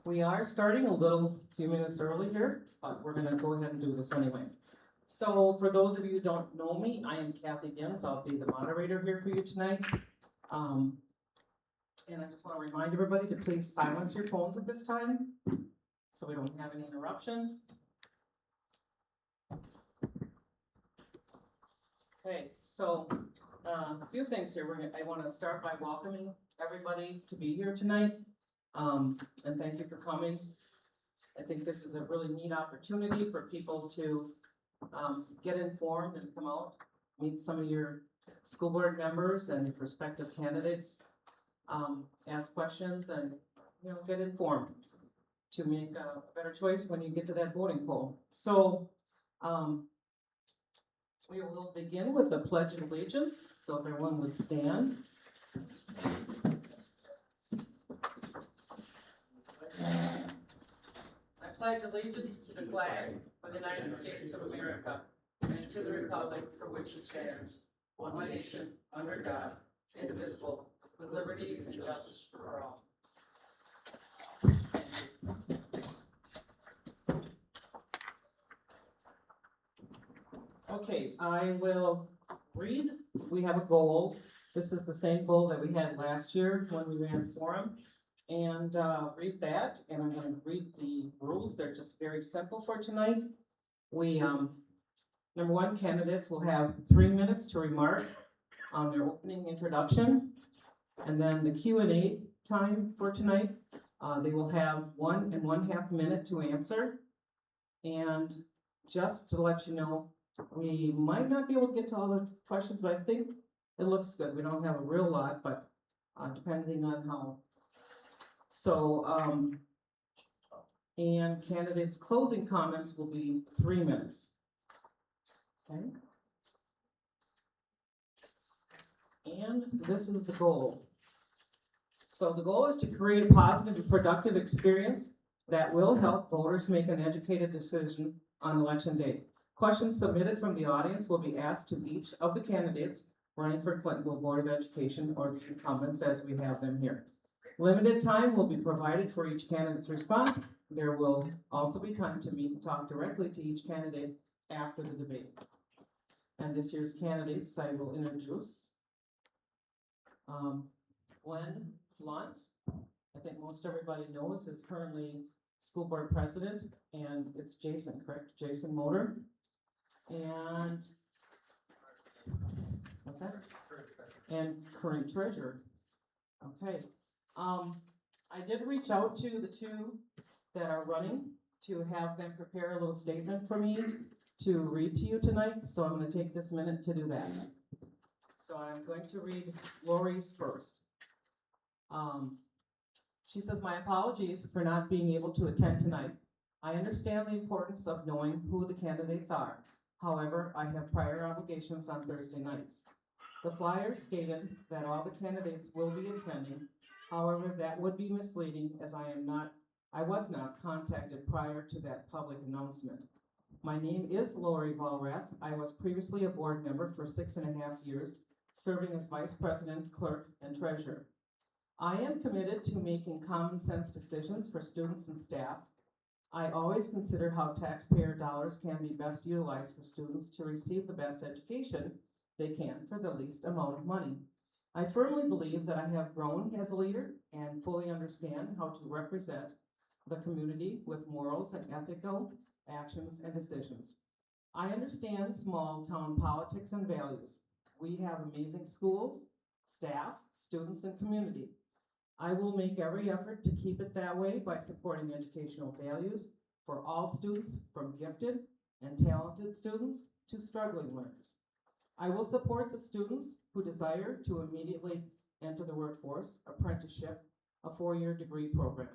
We are starting a few minutes early here, but we're gonna go ahead and do this anyway. So for those of you who don't know me, I am Kathy Gins. I'll be the moderator here for you tonight. Um, and I just wanna remind everybody to please silence your phones at this time, so we don't have any interruptions. Okay, so, a few things here. I wanna start by welcoming everybody to be here tonight. And thank you for coming. I think this is a really neat opportunity for people to, get informed and come out, meet some of your school board members and your prospective candidates, ask questions and, get informed to make a better choice when you get to that voting poll. So, we will begin with the Pledge of Allegiance, so if everyone would stand. I pledge allegiance to the flag of the United States of America and to the republic for which it stands, one nation, under God, indivisible, with liberty and justice for all. Okay, I will read. We have a goal. This is the same goal that we had last year when we ran forum. And read that, and I'm going to read the rules. They're just very simple for tonight. We, number one, candidates will have 3 minutes to remark on their opening introduction. And then the Q&A time for tonight, they will have 1.5 minutes to answer. And just to let you know, we might not be able to get to all the questions, but I think it looks good. We don't have a real lot, but depending on how. So, and candidates' closing comments will be 3 minutes. Okay? And this is the goal. So the goal is to create a positive and productive experience that will help voters make an educated decision on election day. Questions submitted from the audience will be asked to each of the candidates running for Clintonville Board of Education or the incumbents as we have them here. Limited time will be provided for each candidate's response. There will also be time to meet and talk directly to each candidate after the debate. And this year's candidates I will introduce. Glenn Lunt, I think most everybody knows, is currently school board president, and it's Jason, correct? Jason Motor. And what's that? And current treasurer. Okay. I did reach out to the two that are running to have them prepare a little statement for me to read to you tonight, so I'm going to take this minute to do that. So I'm going to read Lori's first. She says, "My apologies for not being able to attend tonight. I understand the importance of knowing who the candidates are. However, I have prior obligations on Thursday nights. The flyer stated that all the candidates will be attending. However, that would be misleading as I was not contacted prior to that public announcement. My name is Lori Valrath. I was previously a board member for 6.5 years, serving as vice president, clerk, and treasurer. I am committed to making common sense decisions for students and staff. I always consider how taxpayer dollars can be best utilized for students to receive the best education they can for the least amount of money. I firmly believe that I have grown as a leader and fully understand how to represent the community with morals and ethical actions and decisions. I understand small town politics and values. We have amazing schools, staff, students, and community. I will make every effort to keep it that way by supporting educational values for all students, from gifted and talented students to struggling learners. I will support the students who desire to immediately enter the workforce, apprenticeship, a 4-year degree program.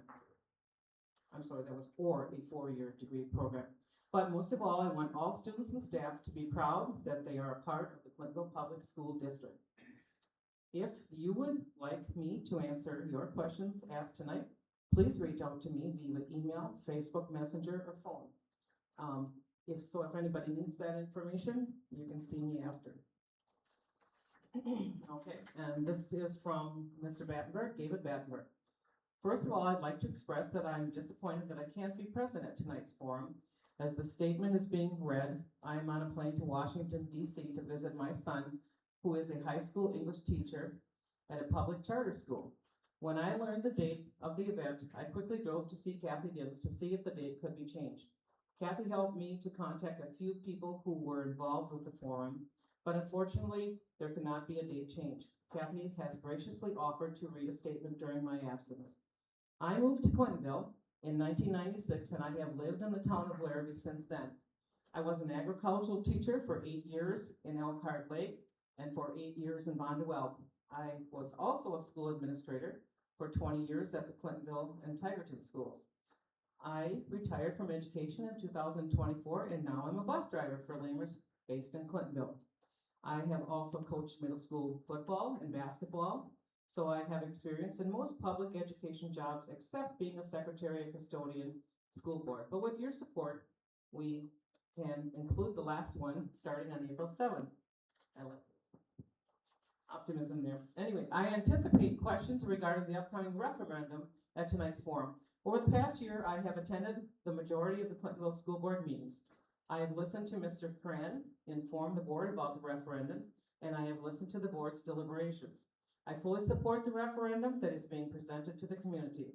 I'm sorry, that was or a 4-year degree program. But most of all, I want all students and staff to be proud that they are a part of the Clintonville Public School District. If you would like me to answer your questions asked tonight, please reach out to me via email, Facebook Messenger, or phone. If anybody needs that information, you can see me after. Okay, and this is from Mr. Battenberg, David Battenberg. First of all, I'd like to express that I'm disappointed that I can't be present at tonight's forum. As the statement is being read, I am on a plane to Washington, D.C. to visit my son, who is a high school English teacher at a public charter school. When I learned the date of the event, I quickly drove to see Kathy Dins to see if the date could be changed. Kathy helped me to contact a few people who were involved with the forum, but unfortunately, there could not be a date change. Kathy has graciously offered to read a statement during my absence. I moved to Clintonville in 1996, and I have lived in the town of Larrabee since then. I was an agricultural teacher for 8 years in Elkhart Lake and for 8 years in Bondwell. I was also a school administrator for 20 years at the Clintonville and Tigerton schools. I retired from education in 2024, and now I'm a bus driver for Lamers based in Clintonville. I have also coached middle school football and basketball, so I have experience in most public education jobs except being a secretary and custodian school board. But with your support, we can include the last one starting on April 7th. I like this optimism there. Anyway, I anticipate questions regarding the upcoming referendum at tonight's forum. Over the past year, I have attended the majority of the Clintonville School Board meetings. I have listened to Mr. Cran inform the board about the referendum, and I have listened to the board's deliberations. I fully support the referendum that is being presented to the community.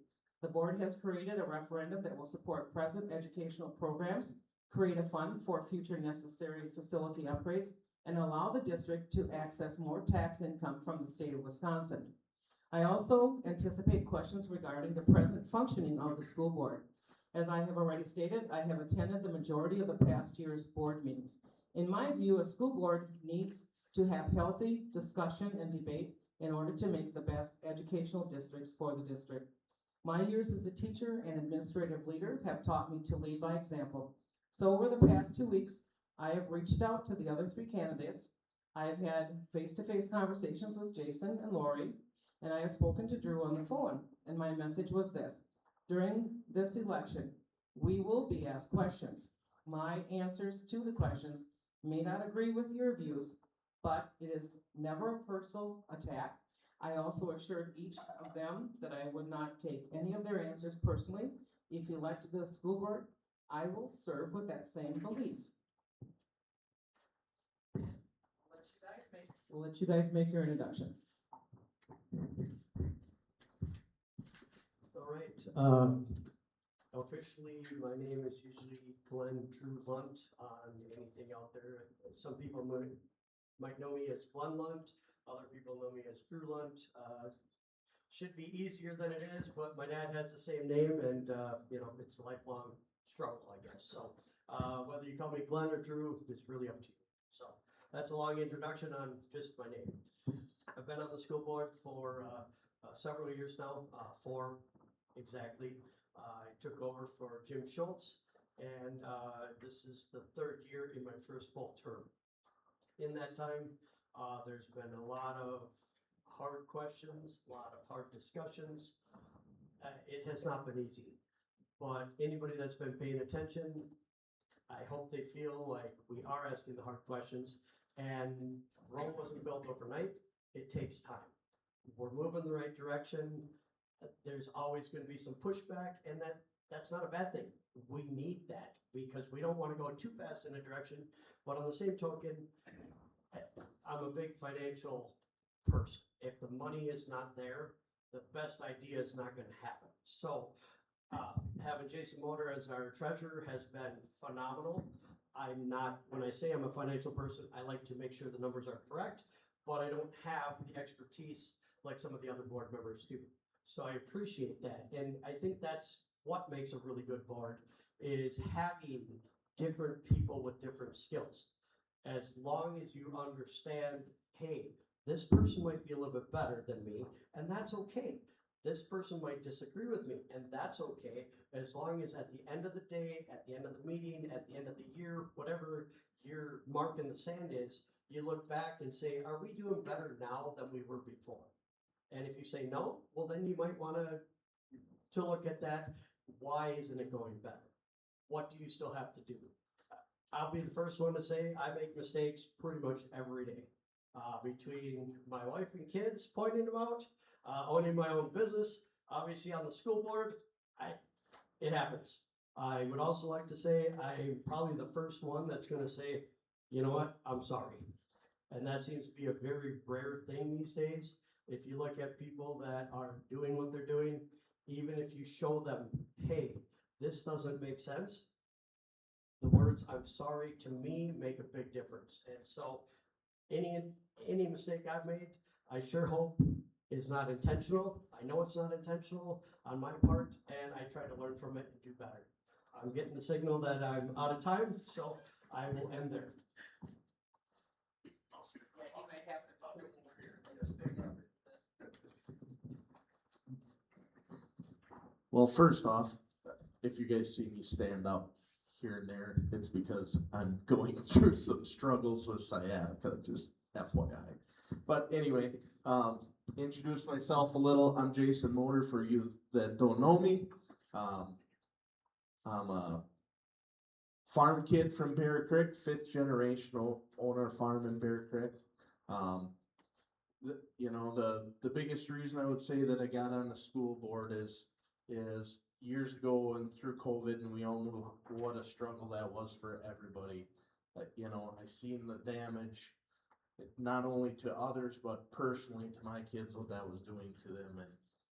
The board has created a referendum that will support present educational programs, create a fund for future necessary facility upgrades, and allow the district to access more tax income from the state of Wisconsin. I also anticipate questions regarding the present functioning of the school board. As I have already stated, I have attended the majority of the past year's board meetings. In my view, a school board needs to have healthy discussion and debate in order to make the best educational districts for the district. My years as a teacher and administrative leader have taught me to lead by example. So over the past 2 weeks, I have reached out to the other 3 candidates. I have had face-to-face conversations with Jason and Lori, and I have spoken to Drew on the phone. And my message was this: during this election, we will be asked questions. My answers to the questions may not agree with your views, but it is never a personal attack. I also assured each of them that I would not take any of their answers personally. If elected to the school board, I will serve with that same belief. We'll let you guys make your introductions. All right. Officially, my name is usually Glenn Drew Lunt on anything out there. Some people might know me as Glenn Lunt. Other people know me as Drew Lunt. Should be easier than it is, but my dad has the same name, and it's a lifelong struggle, I guess. So whether you call me Glenn or Drew is really up to you. So that's a long introduction on just my name. I've been on the school board for several years now, 4 exactly. I took over for Jim Schultz, and this is the 3rd year in my first full term. In that time, there's been a lot of hard questions, a lot of hard discussions. It has not been easy, but anybody that's been paying attention, I hope they feel like we are asking the hard questions, and Rome wasn't built overnight. It takes time. We're moving the right direction. There's always going to be some pushback, and that's not a bad thing. We need that because we don't want to go too fast in a direction. But on the same token, I'm a big financial person. If the money is not there, the best idea is not going to happen. So having Jason Motor as our treasurer has been phenomenal. When I say I'm a financial person, I like to make sure the numbers are correct, but I don't have the expertise like some of the other board members do. So I appreciate that. And I think that's what makes a really good board, is having different people with different skills. As long as you understand, hey, this person might be a little bit better than me, and that's okay. This person might disagree with me, and that's okay, as long as at the end of the day, at the end of the meeting, at the end of the year, whatever your mark in the sand is, you look back and say, are we doing better now than we were before? And if you say no, well, then you might want to look at that. Why isn't it going better? What do you still have to do? I'll be the first one to say I make mistakes pretty much every day. Between my wife and kids pointing them out, owning my own business, Obviously, on the school board, it happens. I would also like to say I'm probably the first one that's gonna say, you know what, I'm sorry. And that seems to be a very rare thing these days. If you look at people that are doing what they're doing, even if you show them, hey, this doesn't make sense, the words "I'm sorry" to me make a big difference. And so any any mistake I've made, I sure hope is not intentional. I know it's not intentional on my part, and I try to learn from it and do better. I'm getting the signal that I'm out of time, so I will end there. Well, first off, if you guys see me stand up here and there, it's because I'm going through some struggles with sciatica, just FYI. But anyway, introduce myself a little. I'm Jason Motor for you that don't know me. I'm a farm kid from Bear Creek, fifth generation owner farm in Bear Creek. The biggest reason I would say that I got on the school board is years ago and through COVID, and we all knew what a struggle that was for everybody. I seen the damage, not only to others, but personally to my kids, what that was doing to them,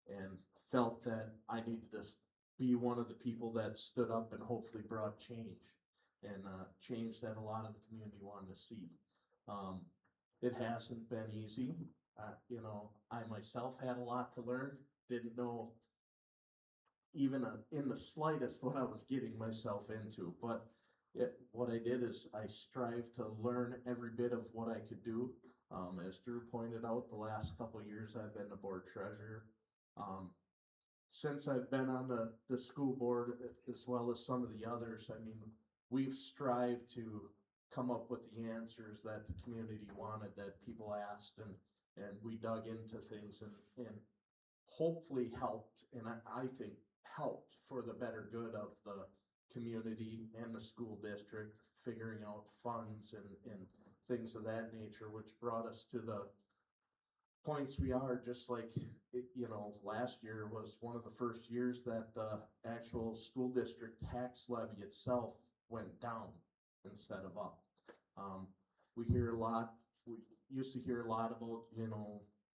and felt that I needed to be one of the people that stood up and hopefully brought change, and change that a lot of the community wanted to see. It hasn't been easy. I myself had a lot to learn, didn't know even in the slightest what I was getting myself into, but what I did is I strive to learn every bit of what I could do. As Drew pointed out, the last couple of years I've been the board treasurer. Since I've been on the school board, as well as some of the others, I mean, we've strived to come up with the answers that the community wanted, that people asked, and we dug into things and hopefully helped, and I think helped for the better good of the community and the school district, figuring out funds and things of that nature, which brought us to the points we are, just like, last year was one of the first years that the actual school district tax levy itself went down instead of up. We used to hear a lot about,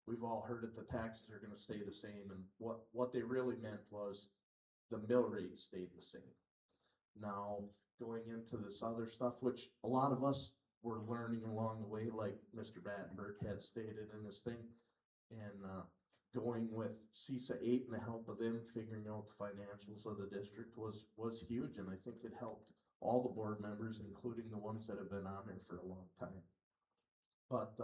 we've all heard that the taxes are gonna stay the same, and what they really meant was the mill rate stayed the same. Now, going into this other stuff, which a lot of us were learning along the way, like Mr. Battenberg had stated in this thing, and going with CISA 8 and the help of them figuring out the financials of the district was huge, and I think it helped all the board members, including the ones that have been on there for a long time. But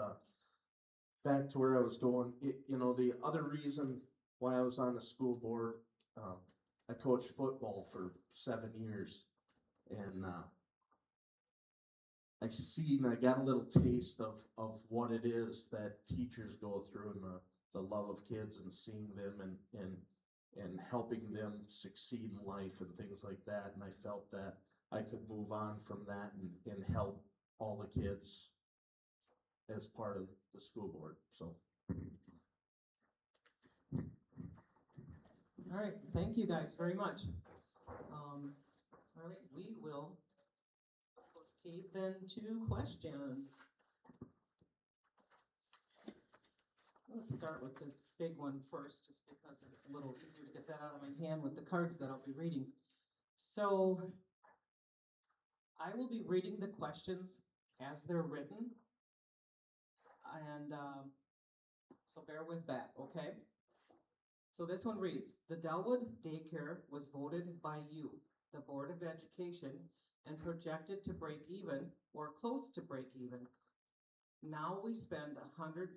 back to where I was going, the other reason why I was on the school board, I coached football for 7 years, and I got a little taste of what it is that teachers go through, and the love of kids, and seeing them and helping them succeed in life and things like that. And I felt that I could move on from that and help all the kids as part of the school board, so. All right, thank you guys very much. All right, we will proceed then to questions. Let's start with this big one first, just because it's a little easier to get that out of my hand with the cards that I'll be reading. So I will be reading the questions as they're written, and so bear with that, okay? So this one reads, the Delwood daycare was voted by you, the Board of Education, and projected to break even or close to break even. Now we spend hundreds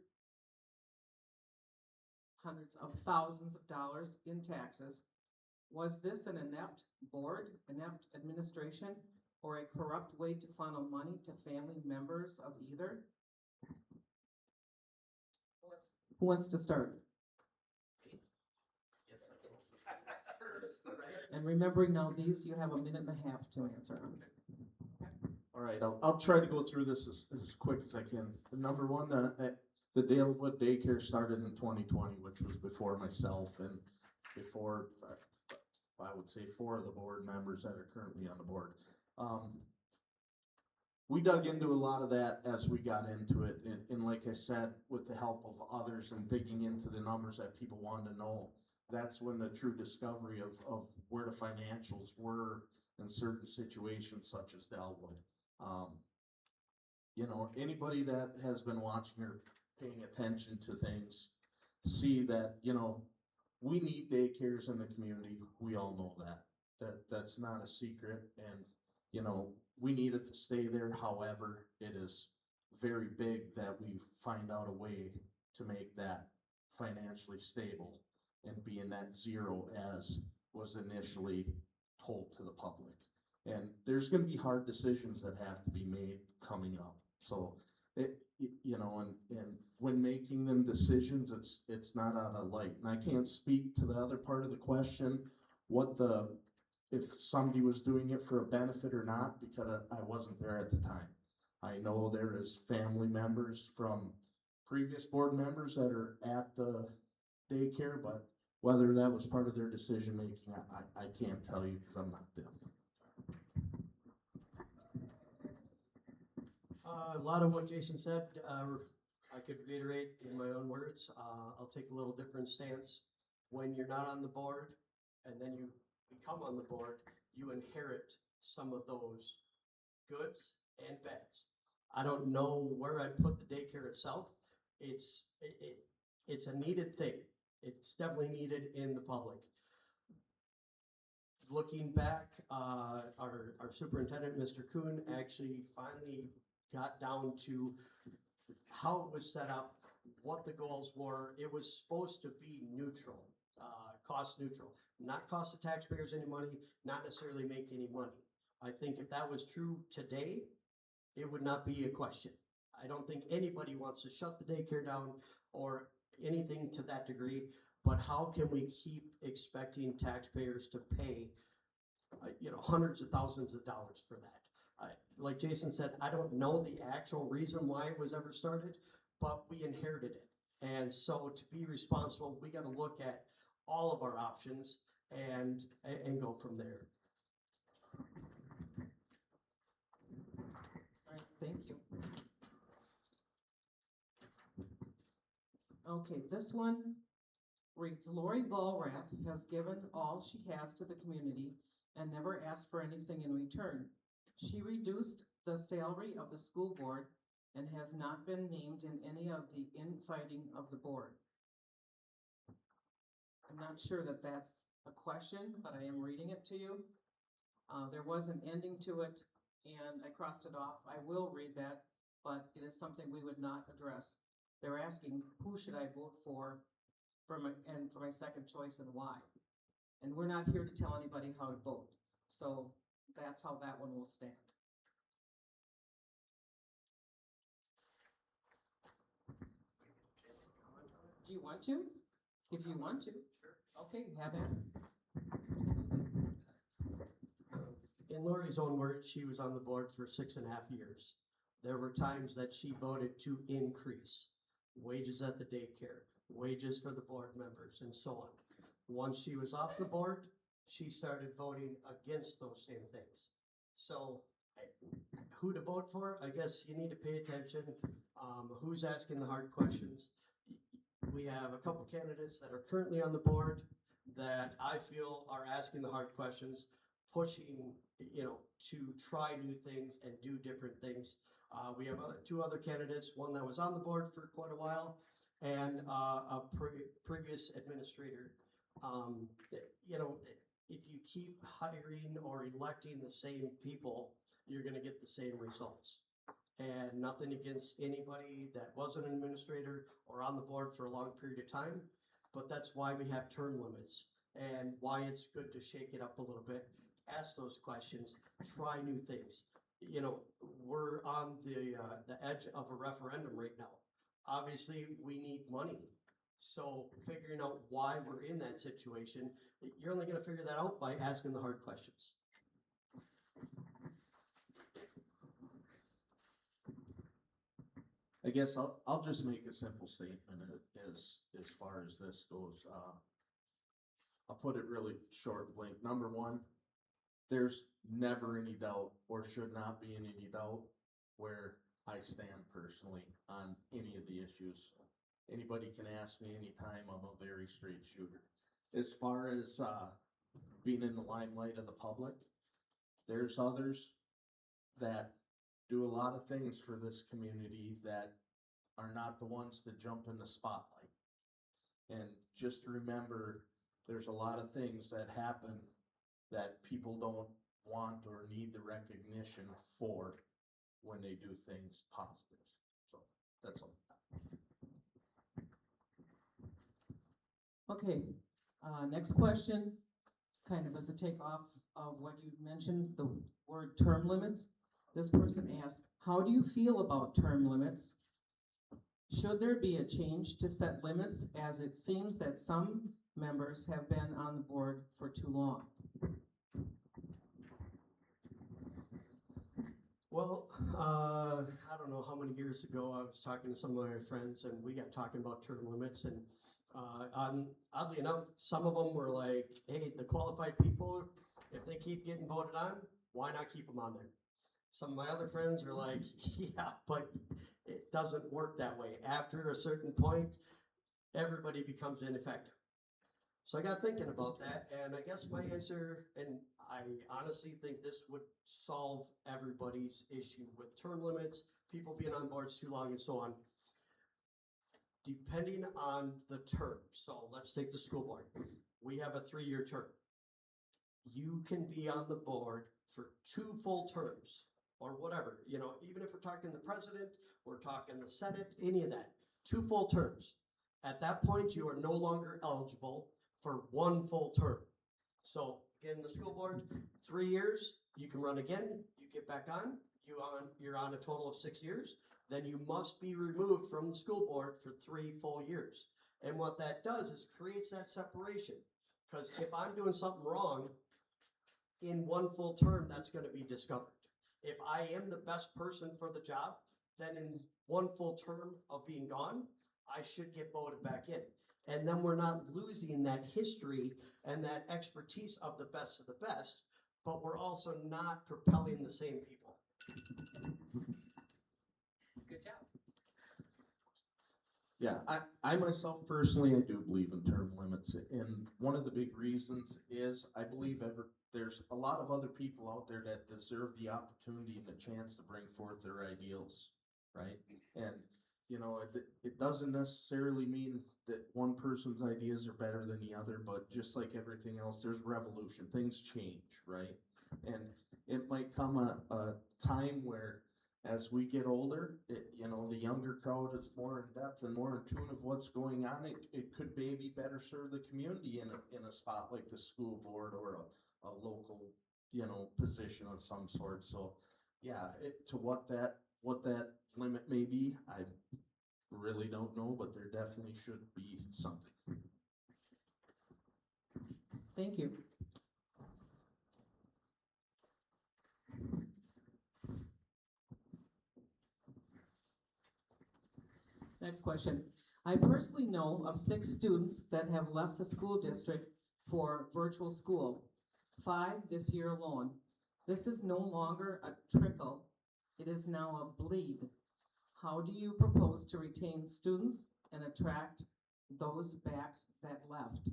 of thousands of dollars in taxes. Was this an inept board, inept administration, or a corrupt way to funnel money to family members of either? Who wants to start? And remembering now these, you have 1.5 minutes to answer them. All right, I'll try to go through this as quick as I can. Number one, the Dalewood daycare started in 2020, which was before myself, and before, I would say 4 of the board members that are currently on the board. We dug into a lot of that as we got into it, and like I said, with the help of others and digging into the numbers that people wanted to know, that's when the true discovery of where the financials were in certain situations such as Delwood. You know, anybody that has been watching or paying attention to things see that, you know, we need daycares in the community. We all know that. That's not a secret, and, you know, we need it to stay there. However, it is very big that we find out a way to make that financially stable and be in that zero as was initially told to the public. And there's gonna be hard decisions that have to be made coming up. So you know, and when making them decisions, it's not out of light. And I can't speak to the other part of the question, if somebody was doing it for a benefit or not, because I wasn't there at the time. I know there is family members from previous board members that are at the daycare, but whether that was part of their decision making, I can't tell you because I'm not them. A lot of what Jason said, I could reiterate in my own words. I'll take a little different stance. When you're not on the board and then you become on the board, you inherit some of those goods and bads. I don't know where I'd put the daycare itself. It's a needed thing. It's definitely needed in the public. Looking back, our superintendent, Mr. Kuhn, actually finally got down to how it was set up, what the goals were. It was supposed to be neutral, cost neutral, not cost the taxpayers any money, not necessarily make any money. I think if that was true today, it would not be a question. I don't think anybody wants to shut the daycare down or anything to that degree, but how can we keep expecting taxpayers to pay hundreds of thousands of dollars for that? Like Jason said, I don't know the actual reason why it was ever started, but we inherited it. And so to be responsible, we got to look at all of our options and go from there. All right, thank you. Okay, this one reads, Lori Volrath has given all she has to the community and never asked for anything in return. She reduced the salary of the school board and has not been named in any of the infighting of the board. I'm not sure that that's a question, but I am reading it to you. There was an ending to it, and I crossed it off. I will read that, but it is something we would not address. They're asking, who should I vote for my second choice and why? And we're not here to tell anybody how to vote. So that's how that one will stand. Do you want to? If you want to. Sure. Okay, have at it. In Lori's own words, she was on the board for 6.5 years. There were times that she voted to increase wages at the daycare, wages for the board members, and so on. Once she was off the board, she started voting against those same things. So who to vote for? I guess you need to pay attention. Who's asking the hard questions? We have a couple candidates that are currently on the board that I feel are asking the hard questions, pushing, to try new things and do different things. We have two other candidates, one that was on the board for quite a while and a previous administrator. If you keep hiring or electing the same people, you're going to get the same results. And nothing against anybody that was an administrator or on the board for a long period of time, but that's why we have term limits and why it's good to shake it up a little bit, ask those questions, try new things. We're on the edge of a referendum right now. Obviously, we need money. So figuring out why we're in that situation, you're only going to figure that out by asking the hard questions. I guess I'll just make a simple statement as far as this goes. I'll put it really short, Blink. Number one, there's never any doubt, or should not be any doubt, where I stand personally on any of the issues. Anybody can ask me anytime, I'm a very straight shooter. As far as, being in the limelight of the public, there's others that do a lot of things for this community that are not the ones that jump in the spotlight. And just remember, there's a lot of things that happen that people don't want or need the recognition for when they do things positive. So that's all. Okay, next question, kind of as a takeoff of what you mentioned, the word term limits. This person asked, how do you feel about term limits? Should there be a change to set limits, as it seems that some members have been on the board for too long? Well, I don't know how many years ago I was talking to some of my friends and we got talking about term limits, and oddly enough, some of them were like, hey, the qualified people, if they keep getting voted on, why not keep them on there? Some of my other friends are like, yeah, but it doesn't work that way. After a certain point, everybody becomes ineffective. So I got thinking about that, and I guess my answer, and I honestly think this would solve everybody's issue with term limits, people being on boards too long and so on. Depending on the term, so let's take the school board. We have a 3-year term. You can be on the board for 2 full terms, or whatever, you know, even if we're talking the president, we're talking the Senate, any of that, 2 full terms. At that point, you are no longer eligible for 1 full term. So again, the school board, 3 years, you can run again, you get back on, you're on a total of 6 years, then you must be removed from the school board for 3 full years. And what that does is creates that separation. Because if I'm doing something wrong in 1 full term, that's going to be discovered. If I am the best person for the job, then in 1 full term of being gone, I should get voted back in. And then we're not losing that history and that expertise of the best, but we're also not propelling the same people. Good job. Yeah, I myself personally, I do believe in term limits, and one of the big reasons is I believe there's a lot of other people out there that deserve the opportunity and the chance to bring forth their ideals, right? And you know, it doesn't necessarily mean that one person's ideas are better than the other, but just like everything else, there's revolution, things change, right? And it might come a time where as we get older, you know, the younger crowd is more in depth and more in tune of what's going on. It could maybe better serve the community in a spot like the school board or a local, you know, position of some sort. So yeah, to what that limit may be, I really don't know, but there definitely should be something. Thank you. Next question. I personally know of 6 students that have left the school district for virtual school, 5 this year alone. This is no longer a trickle, it is now a bleed. How do you propose to retain students and attract those back that left?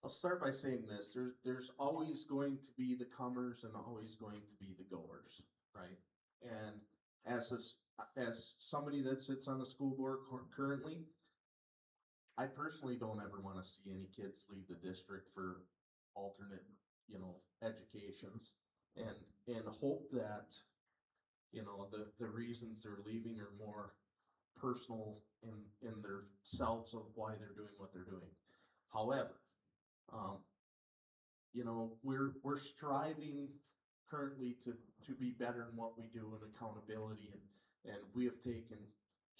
I'll start by saying this, there's always going to be the comers and always going to be the goers, right? And as somebody that sits on the school board currently, I personally don't ever want to see any kids leave the district for alternate, you know, educations, and hope that, you know, the reasons they're leaving are more personal in their selves of why they're doing what they're doing. However, you know, we're striving currently to be better in what we do in accountability, and we have taken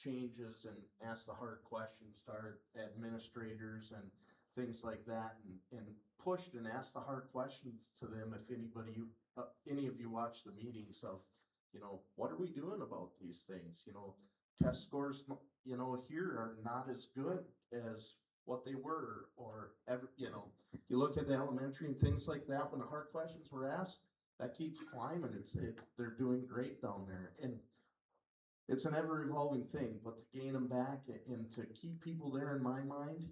changes and asked the hard questions to our administrators and things like that, and pushed and asked the hard questions to them. If any of you watch the meetings of, what are we doing about these things? Test scores, here are not as good as what they were, or ever, you look at the elementary and things like that, when the hard questions were asked, that keeps climbing. They're doing great down there. And it's an ever evolving thing, but to gain them back and to keep people there, in my mind,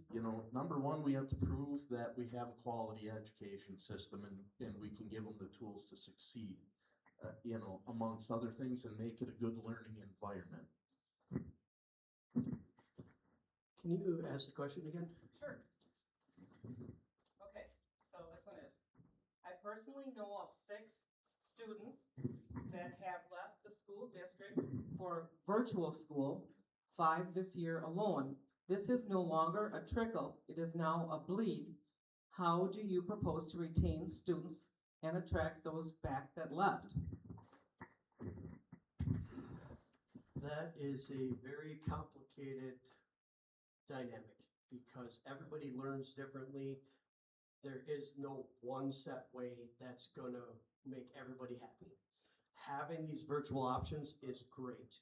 number one, we have to prove that we have a quality education system, and we can give them the tools to succeed, amongst other things, and make it a good learning environment. Can you ask the question again? Sure. Okay, so this one is, I personally know of 6 students that have left the school district for virtual school, 5 this year alone. This is no longer a trickle, it is now a bleed. How do you propose to retain students and attract those back that left? That is a very complicated dynamic because everybody learns differently. There is no one set way that's gonna make everybody happy. Having these virtual options is great.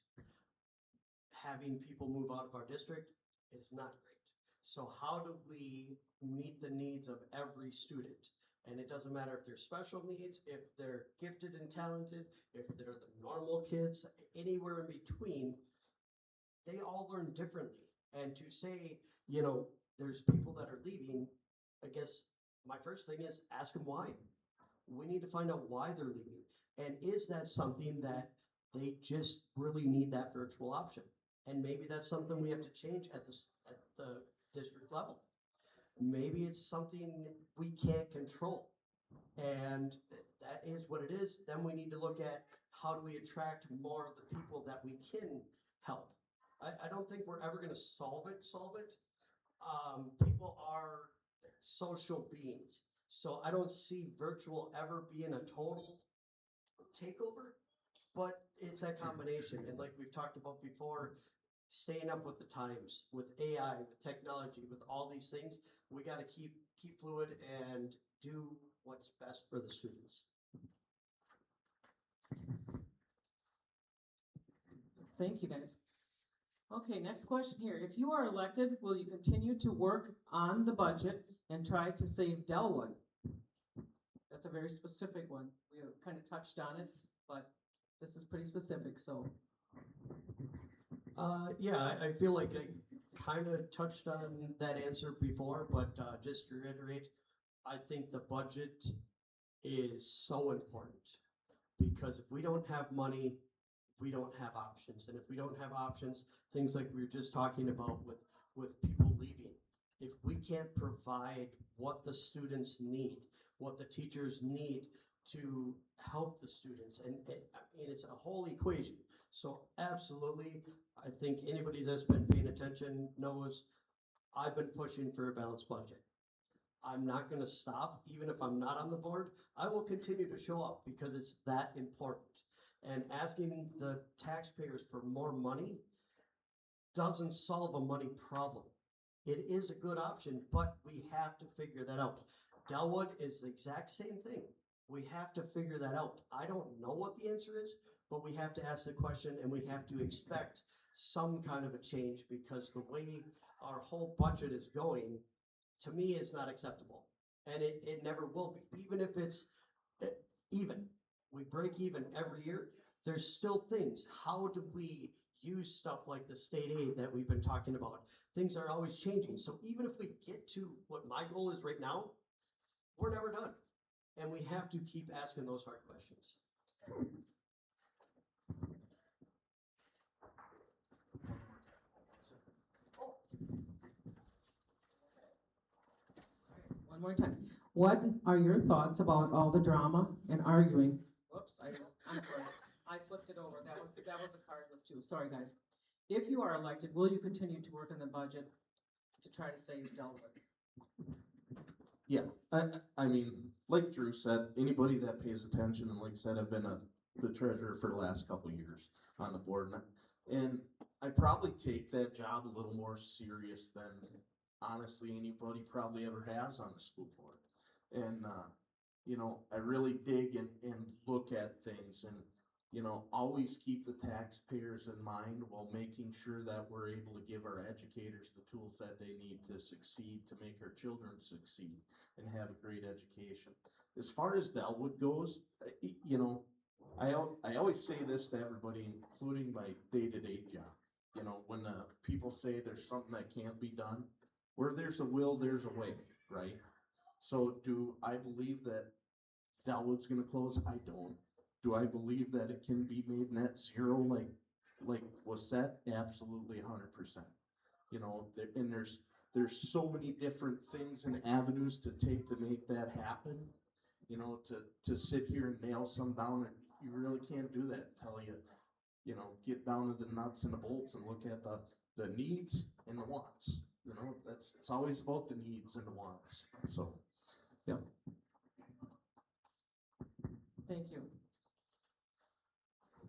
Having people move out of our district is not great. So how do we meet the needs of every student? And it doesn't matter if they're special needs, if they're gifted and talented, if they're the normal kids, anywhere in between, they all learn differently. And to say, there's people that are leaving, I guess my first thing is ask them why. We need to find out why they're leaving. And is that something that they just really need that virtual option? And maybe that's something we have to change at the district level. Maybe it's something we can't control. And that is what it is. Then we need to look at how do we attract more of the people that we can help. I don't think we're ever going to solve it. People are social beings. So I don't see virtual ever being a total takeover, but it's a combination. And like we've talked about before, staying up with the times, with AI, with technology, with all these things, we got to keep fluid and do what's best for the students. Thank you, guys. Okay, next question here. If you are elected, will you continue to work on the budget and try to save Delwood? That's a very specific one. We kind of touched on it, but this is pretty specific, so. Yeah, I feel like I kind of touched on that answer before, but just to reiterate, I think the budget is so important because if we don't have money, we don't have options. And if we don't have options, things like we were just talking about with people leaving, if we can't provide what the students need, what the teachers need to help the students, and it's a whole equation. So absolutely, I think anybody that's been paying attention knows I've been pushing for a balanced budget. I'm not going to stop, even if I'm not on the board. I will continue to show up because it's that important. And asking the taxpayers for more money doesn't solve a money problem. It is a good option, but we have to figure that out. Delwood is the exact same thing. We have to figure that out. I don't know what the answer is, but we have to ask the question and we have to expect some kind of a change because the way our whole budget is going, to me, is not acceptable. And it never will be. Even if it's even, we break even every year, there's still things. How do we use stuff like the state aid that we've been talking about? Things are always changing. So even if we get to what my goal is right now, we're never done. And we have to keep asking those hard questions. One more time. What are your thoughts about all the drama and arguing? Whoops, I'm sorry. I flipped it over. That was a card with 2. Sorry, guys. If you are elected, will you continue to work on the budget to try to save Delwood? Yeah, I mean, like Drew said, anybody that pays attention, and like I said, I've been the treasurer for the last couple of years on the board, and I probably take that job a little more serious than honestly anybody probably ever has on the school board. And I really dig and look at things, and you know, always keep the taxpayers in mind while making sure that we're able to give our educators the tools that they need to succeed, to make our children succeed and have a great education. As far as Delwood goes, you know, I always say this to everybody, including my day-to-day job. You know, when people say there's something that can't be done, where there's a will, there's a way, right? So do I believe that Delwood's gonna close? I don't. Do I believe that it can be made net zero like was said? Absolutely 100%. You know, there's so many different things and avenues to take to make that happen. You know, to sit here and nail some down, and you really can't do that until you know, get down to the nuts and the bolts and look at the needs and the wants. You know, it's always about the needs and the wants. So, yeah. Thank you.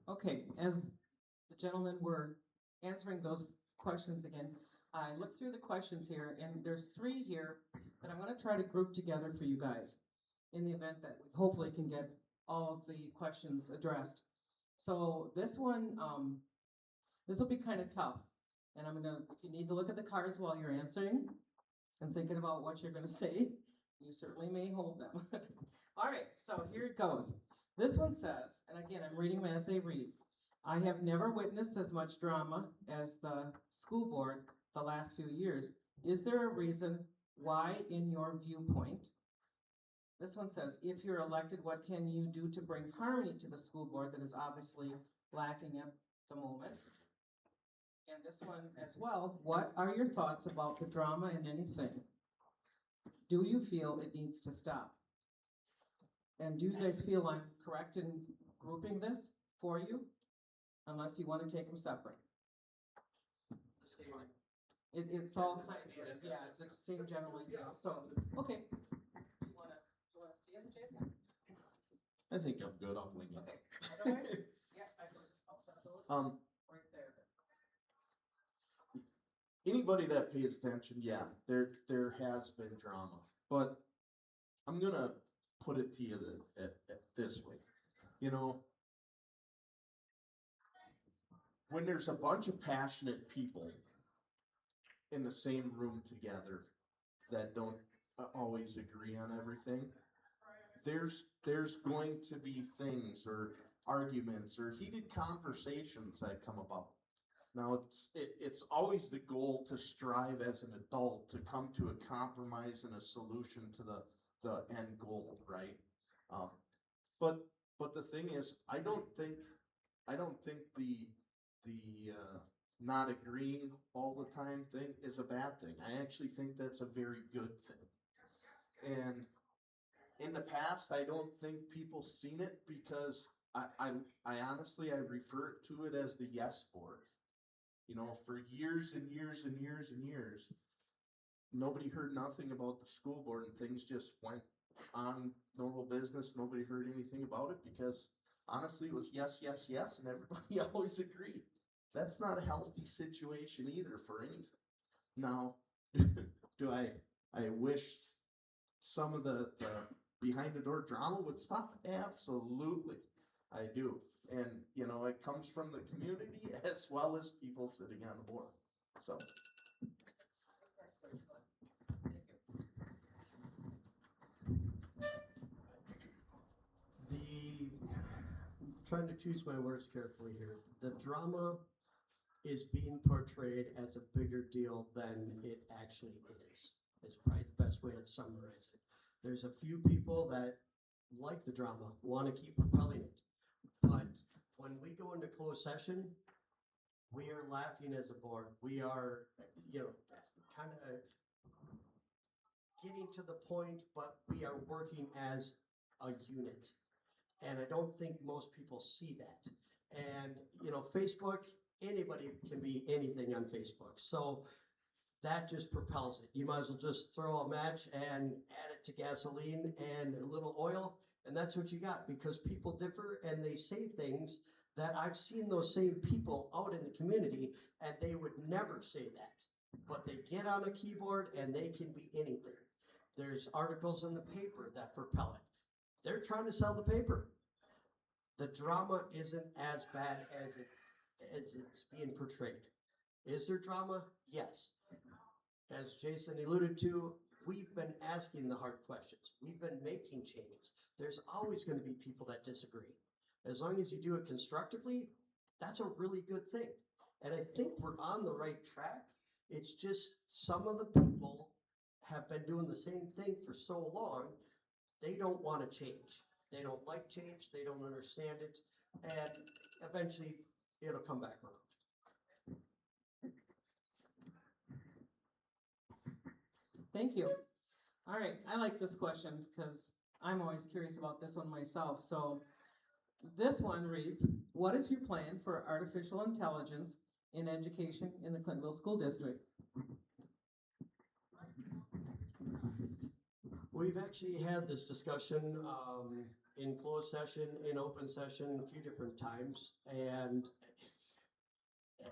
Okay, as the gentlemen were answering those questions again, I looked through the questions here, and there's 3 here that I'm gonna try to group together for you guys in the event that we hopefully can get all of the questions addressed. So this one, this will be kind of tough, and I'm gonna, if you need to look at the cards while you're answering and thinking about what you're gonna say, you certainly may hold them. All right, so here it goes. This one says, and again, I'm reading them as they read, I have never witnessed as much drama as the school board the last few years. Is there a reason why, in your viewpoint? This one says, if you're elected, what can you do to bring harmony to the school board that is obviously lacking at the moment? And this one as well, what are your thoughts about the drama in anything? Do you feel it needs to stop? And do you guys feel I'm correct in grouping this for you? Unless you want to take them separate. It's all kind of, yeah, it's the same general idea. So, okay. You wanna see it, Jason? I think I'm good. I'll wing it. Okay. Otherwise, yeah, I can just, I'll set those right there. Anybody that pays attention, yeah, there has been drama, but I'm gonna put it to you at this way. You know, when there's a bunch of passionate people in the same room together that don't always agree on everything, there's going to be things or arguments or heated conversations that come about. Now it's always the goal to strive as an adult to come to a compromise and a solution to the end goal, right? Um, but the thing is, I don't think the not agreeing all the time thing is a bad thing. I actually think that's a very good thing. And in the past, I don't think people seen it because I honestly, I refer to it as the yes board. You know, for years and years and years and years, nobody heard nothing about the school board and things just went on normal business. Nobody heard anything about it because honestly it was yes, yes, yes, and everybody always agreed. That's not a healthy situation either for anything. Now, do I wish some of the behind the door drama would stop? Absolutely. I do. And, you know, it comes from the community as well as people sitting on the board. So. Trying to choose my words carefully here. The drama is being portrayed as a bigger deal than it actually is. Is probably the best way to summarize it. There's a few people that like the drama, want to keep propelling it. But when we go into closed session, we are laughing as a board. We are, you know, kind of getting to the point, but we are working as a unit. And I don't think most people see that. And, you know, Facebook, anybody can be anything on Facebook. So that just propels it. You might as well just throw a match and add it to gasoline and a little oil, and that's what you got, because people differ and they say things that I've seen those same people out in the community and they would never say that. But they get on a keyboard and they can be anything. There's articles in the paper that propel it. They're trying to sell the paper. the drama isn't as bad as it's being portrayed. Is there drama? Yes. As Jason alluded to, we've been asking the hard questions. We've been making changes. There's always going to be people that disagree. As long as you do it constructively, that's a really good thing. And I think we're on the right track. It's just some of the people have been doing the same thing for so long, they don't want to change. They don't like change, they don't understand it, and eventually it'll come back around. Thank you. All right, I like this question because I'm always curious about this one myself. So this one reads, what is your plan for artificial intelligence in education in the Clintonville School District? We've actually had this discussion in closed session, in open session, a few different times, and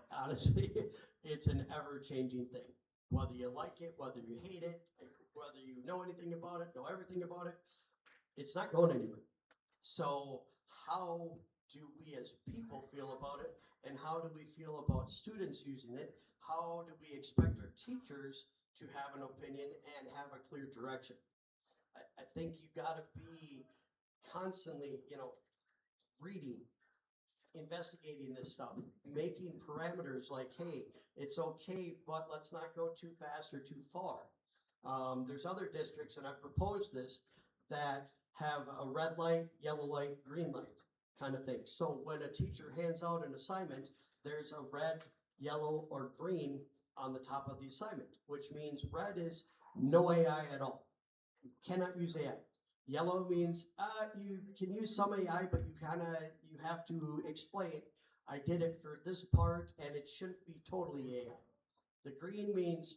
honestly, it's an ever-changing thing. Whether you like it, whether you hate it, whether you know anything about it, know everything about it, it's not going anywhere. So how do we as people feel about it, and how do we feel about students using it? How do we expect our teachers to have an opinion and have a clear direction? I think you gotta be constantly, reading, investigating this stuff, making parameters like, hey, it's okay, but let's not go too fast or too far. There's other districts, and I've proposed this, that have a red light, yellow light, green light kind of thing. So when a teacher hands out an assignment, there's a red, yellow, or green on the top of the assignment, which means red is no AI at all. You cannot use AI. Yellow means you can use some AI, but you have to explain. I did it for this part, and it shouldn't be totally AI. The green means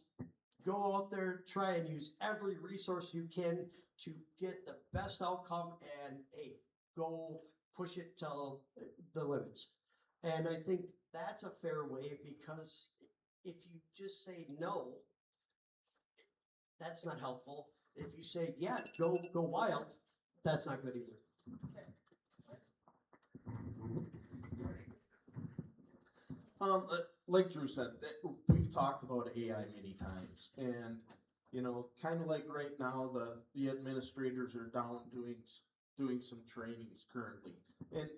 go out there, try and use every resource you can to get the best outcome, and hey, go push it till the limits. And I think that's a fair way, because if you just say no, that's not helpful. If you say, yeah, go wild, that's not good either. Like Drew said, we've talked about AI many times, and kind of like right now, the administrators are down doing some trainings currently, and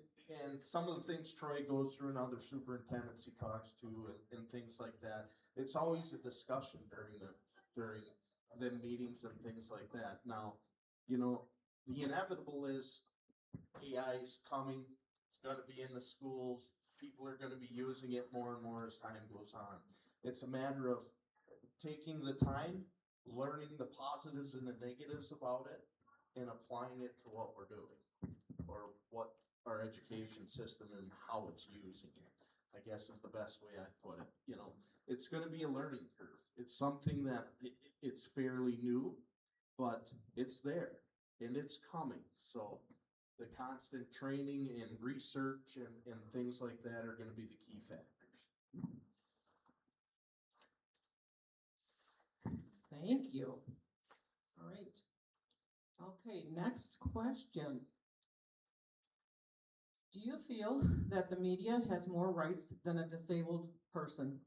some of the things Troy goes through and other superintendents he talks to, and things like that. It's always a discussion during the meetings and things like that. Now, the inevitable is AI is coming. It's going to be in the schools. People are going to be using it more and more as time goes on. It's a matter of taking the time, learning the positives and the negatives about it, and applying it to what we're doing, or what our education system and how it's using it, I guess is the best way I'd put it. It's going to be a learning curve. It's something that it's fairly new, but it's there and it's coming. So the constant training and research and things like that are going to be the key factors. Thank you. All right. Okay, next question. Do you feel that the media has more rights than a disabled person?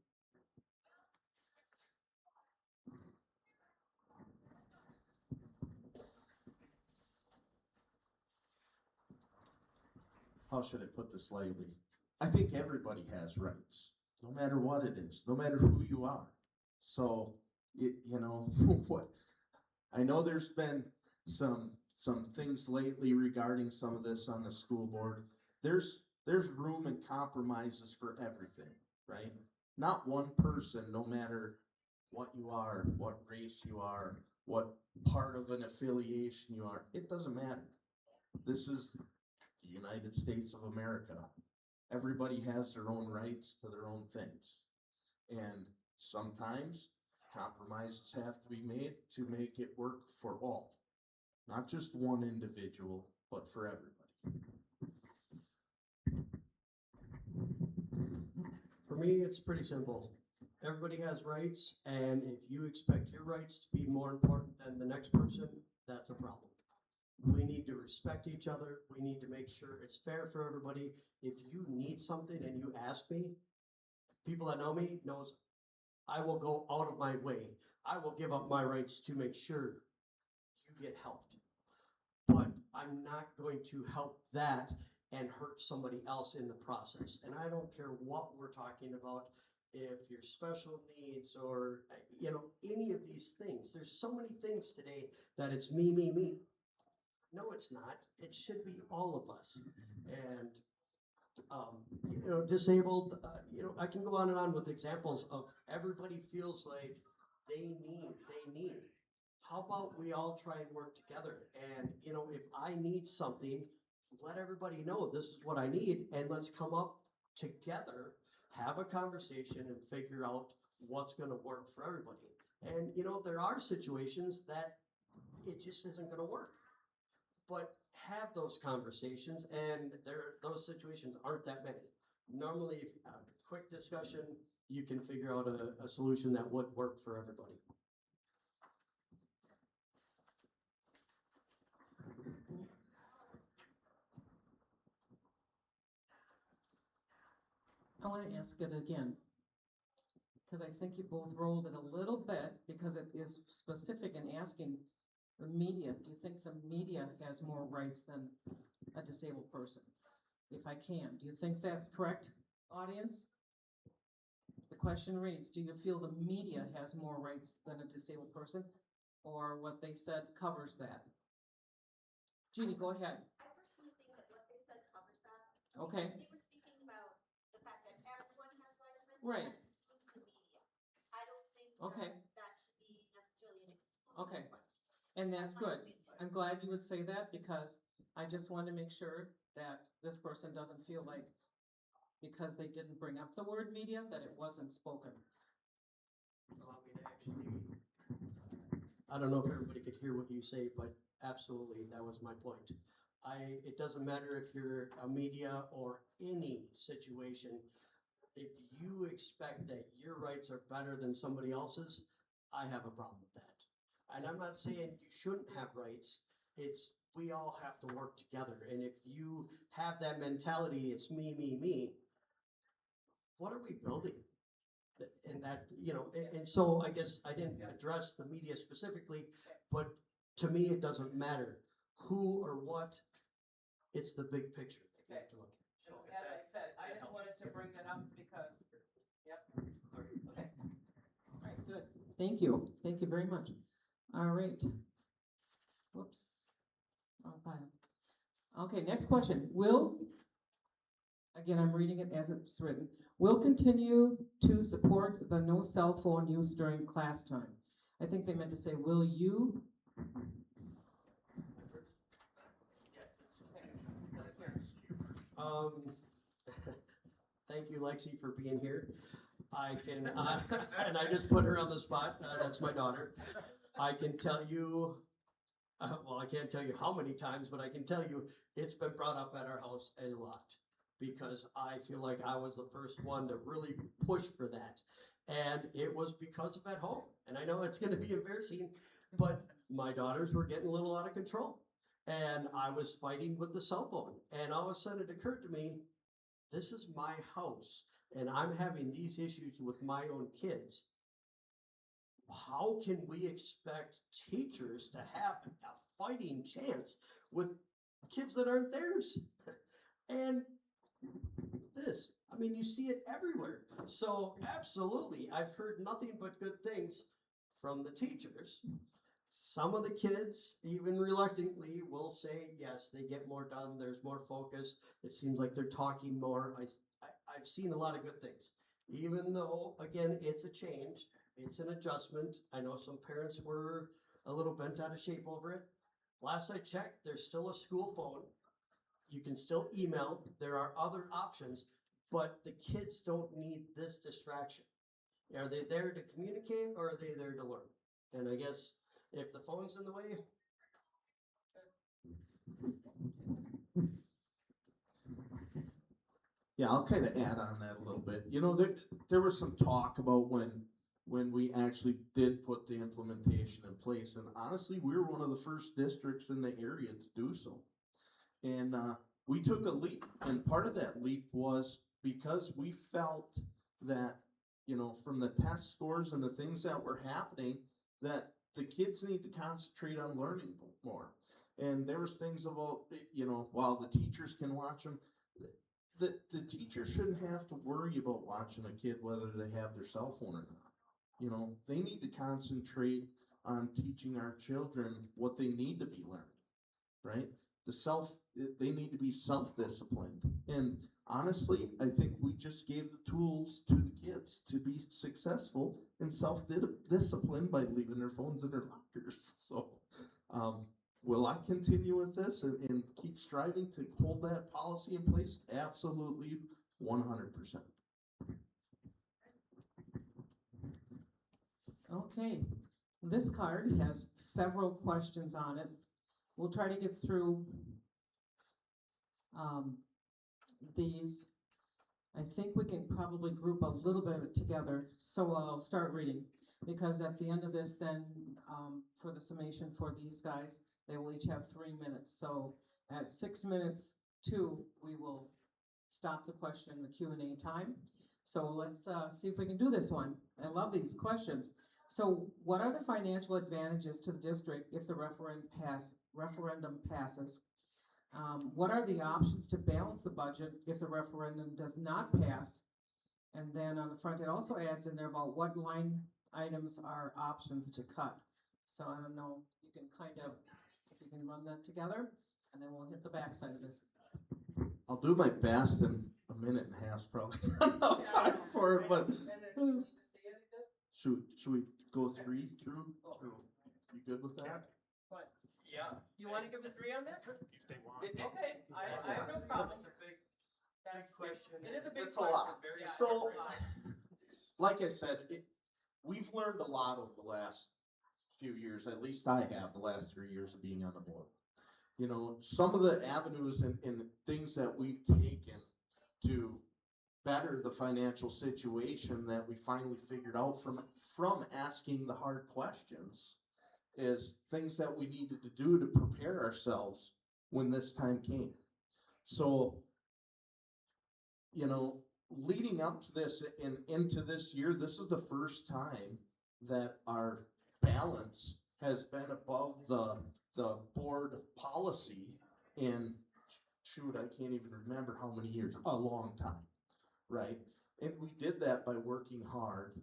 How should I put this lightly? I think everybody has rights, no matter what it is, no matter who you are. So, what? I know there's been some things lately regarding some of this on the school board. There's room and compromises for everything, right? Not one person, no matter what you are, what race you are, what part of an affiliation you are. It doesn't matter. This is the United States of America. Everybody has their own rights to their own things. And sometimes compromises have to be made to make it work for all. Not just one individual, but for everybody. For me, it's pretty simple. Everybody has rights, and if you expect your rights to be more important than the next person, that's a problem. We need to respect each other. We need to make sure it's fair for everybody. If you need something and you ask me, people that know me knows I will go out of my way. I will give up my rights to make sure you get helped. But I'm not going to help that and hurt somebody else in the process. And I don't care what we're talking about, if you're special needs or, any of these things. There's so many things today that it's me, me, me. No, it's not. It should be all of us. And, disabled, I can go on and on with examples of everybody feels like they need. How about we all try and work together? And, if I need something, let everybody know this is what I need, and let's come up together, have a conversation, and figure out what's going to work for everybody. And, there are situations that it just isn't going to work. But have those conversations, and those situations aren't that many. Normally, if a quick discussion, you can figure out a solution that would work for everybody. I want to ask it again, because I think you both rolled it a little bit, because it is specific in asking the media. Do you think the media has more rights than a disabled person? If I can, do you think that's correct, audience? The question reads, do you feel the media has more rights than a disabled person? Or what they said covers that? Jeannie, go ahead. I personally think that what they said covers that. Okay. Because they were speaking about the fact that everyone has rights, but Right. that includes the media. I don't think Okay. that should be necessarily an exclusive Okay. question. And that's my good. opinion. I'm glad you would say that, because I just want to make sure that this person doesn't feel like, because they didn't bring up the word media, that it wasn't spoken. Allow me to actually, I don't know if everybody could hear what you say, but absolutely, that was my point. It doesn't matter if you're a media or any situation, if you expect that your rights are better than somebody else's, I have a problem with that. And I'm not saying you shouldn't have rights, it's, we all have to work together. And if you have that mentality, it's me, me, me, what are we building? And that, and so I guess I didn't address the media specifically, but to me, it doesn't matter who or what, it's the big picture that you have to look at. So as I said, I just wanted to bring that up because, yep. Okay. All right, good. Thank you. Thank you very much. All right. Whoops. Wrong file. Okay, next question. Again, I'm reading it as it's written. Will continue to support the no cell phone use during class time. I think they meant to say, will you? Thank you, Lexi, for being here. I can, and I just put her on the spot. That's my daughter. I can tell you, well, I can't tell you how many times, but I can tell you it's been brought up at our house a lot, because I feel like I was the first one to really push for that. And it was because of at home. And I know it's going to be embarrassing, but my daughters were getting a little out of control. And I was fighting with the cell phone. And all of a sudden it occurred to me, this is my house, and I'm having these issues with my own kids. How can we expect teachers to have a fighting chance with kids that aren't theirs? And this, I mean, you see it everywhere. So absolutely, I've heard nothing but good things from the teachers. Some of the kids, even reluctantly, will say, yes, they get more done, there's more focus, it seems like they're talking more. I've seen a lot of good things. Even though, again, it's a change, it's an adjustment. I know some parents were a little bent out of shape over it. Last I checked, there's still a school phone. You can still email, there are other options, but the kids don't need this distraction. Are they there to communicate, or are they there to learn? And I guess if the phone's in the way. Yeah, I'll kind of add on that a little bit. There was some talk about when when we actually did put the implementation in place. And honestly, we were one of the first districts in the area to do so. And we took a leap, and part of that leap was because we felt that, you know, from the test scores and the things that were happening, that the kids need to concentrate on learning more. And there was things about, you know, while the teachers can watch them, the teacher shouldn't have to worry about watching a kid whether they have their cell phone or not. You know, they need to concentrate on teaching our children what they need to be learning, right? They need to be self-disciplined. And honestly, I think we just gave the tools to the kids to be successful in self-discipline by leaving their phones in their lockers. So, will I continue with this and keep striving to hold that policy in place? Absolutely, 100%. Okay, this card has several questions on it. We'll try to get through these. I think we can probably group a little bit of it together, so I'll start reading. Because at the end of this, then, for the summation for these guys, they will each have 3 minutes. So at 6 minutes two, we will stop the question, the Q&A time. So let's see if we can do this one. I love these questions. So what are the financial advantages to the district if the referendum passes? What are the options to balance the budget if the referendum does not pass? And then on the front, it also adds in there about what line items are options to cut. So I don't know, you can kind of, if you can run that together, and then we'll hit the backside of this. I'll do my best in a minute and a half, probably not enough time for it, but should we go through? You good with that? What? Yeah. You want to give a 3 on this? If they want. Okay, I have no problem. It's a big That's, question. it is a big It's a question. lot. Very Yeah, So- it's a lot. Like I said, we've learned a lot over the last few years, at least I have, the last 3 years of being on the board. You know, some of the avenues and things that we've taken to better the financial situation that we finally figured out from asking the hard questions is things that we needed to do to prepare ourselves when this time came. So, you know, leading up to this and into this year, this is the first time that our balance has been above the board policy in, shoot, I can't even remember how many years, a long time, right? And we did that by working hard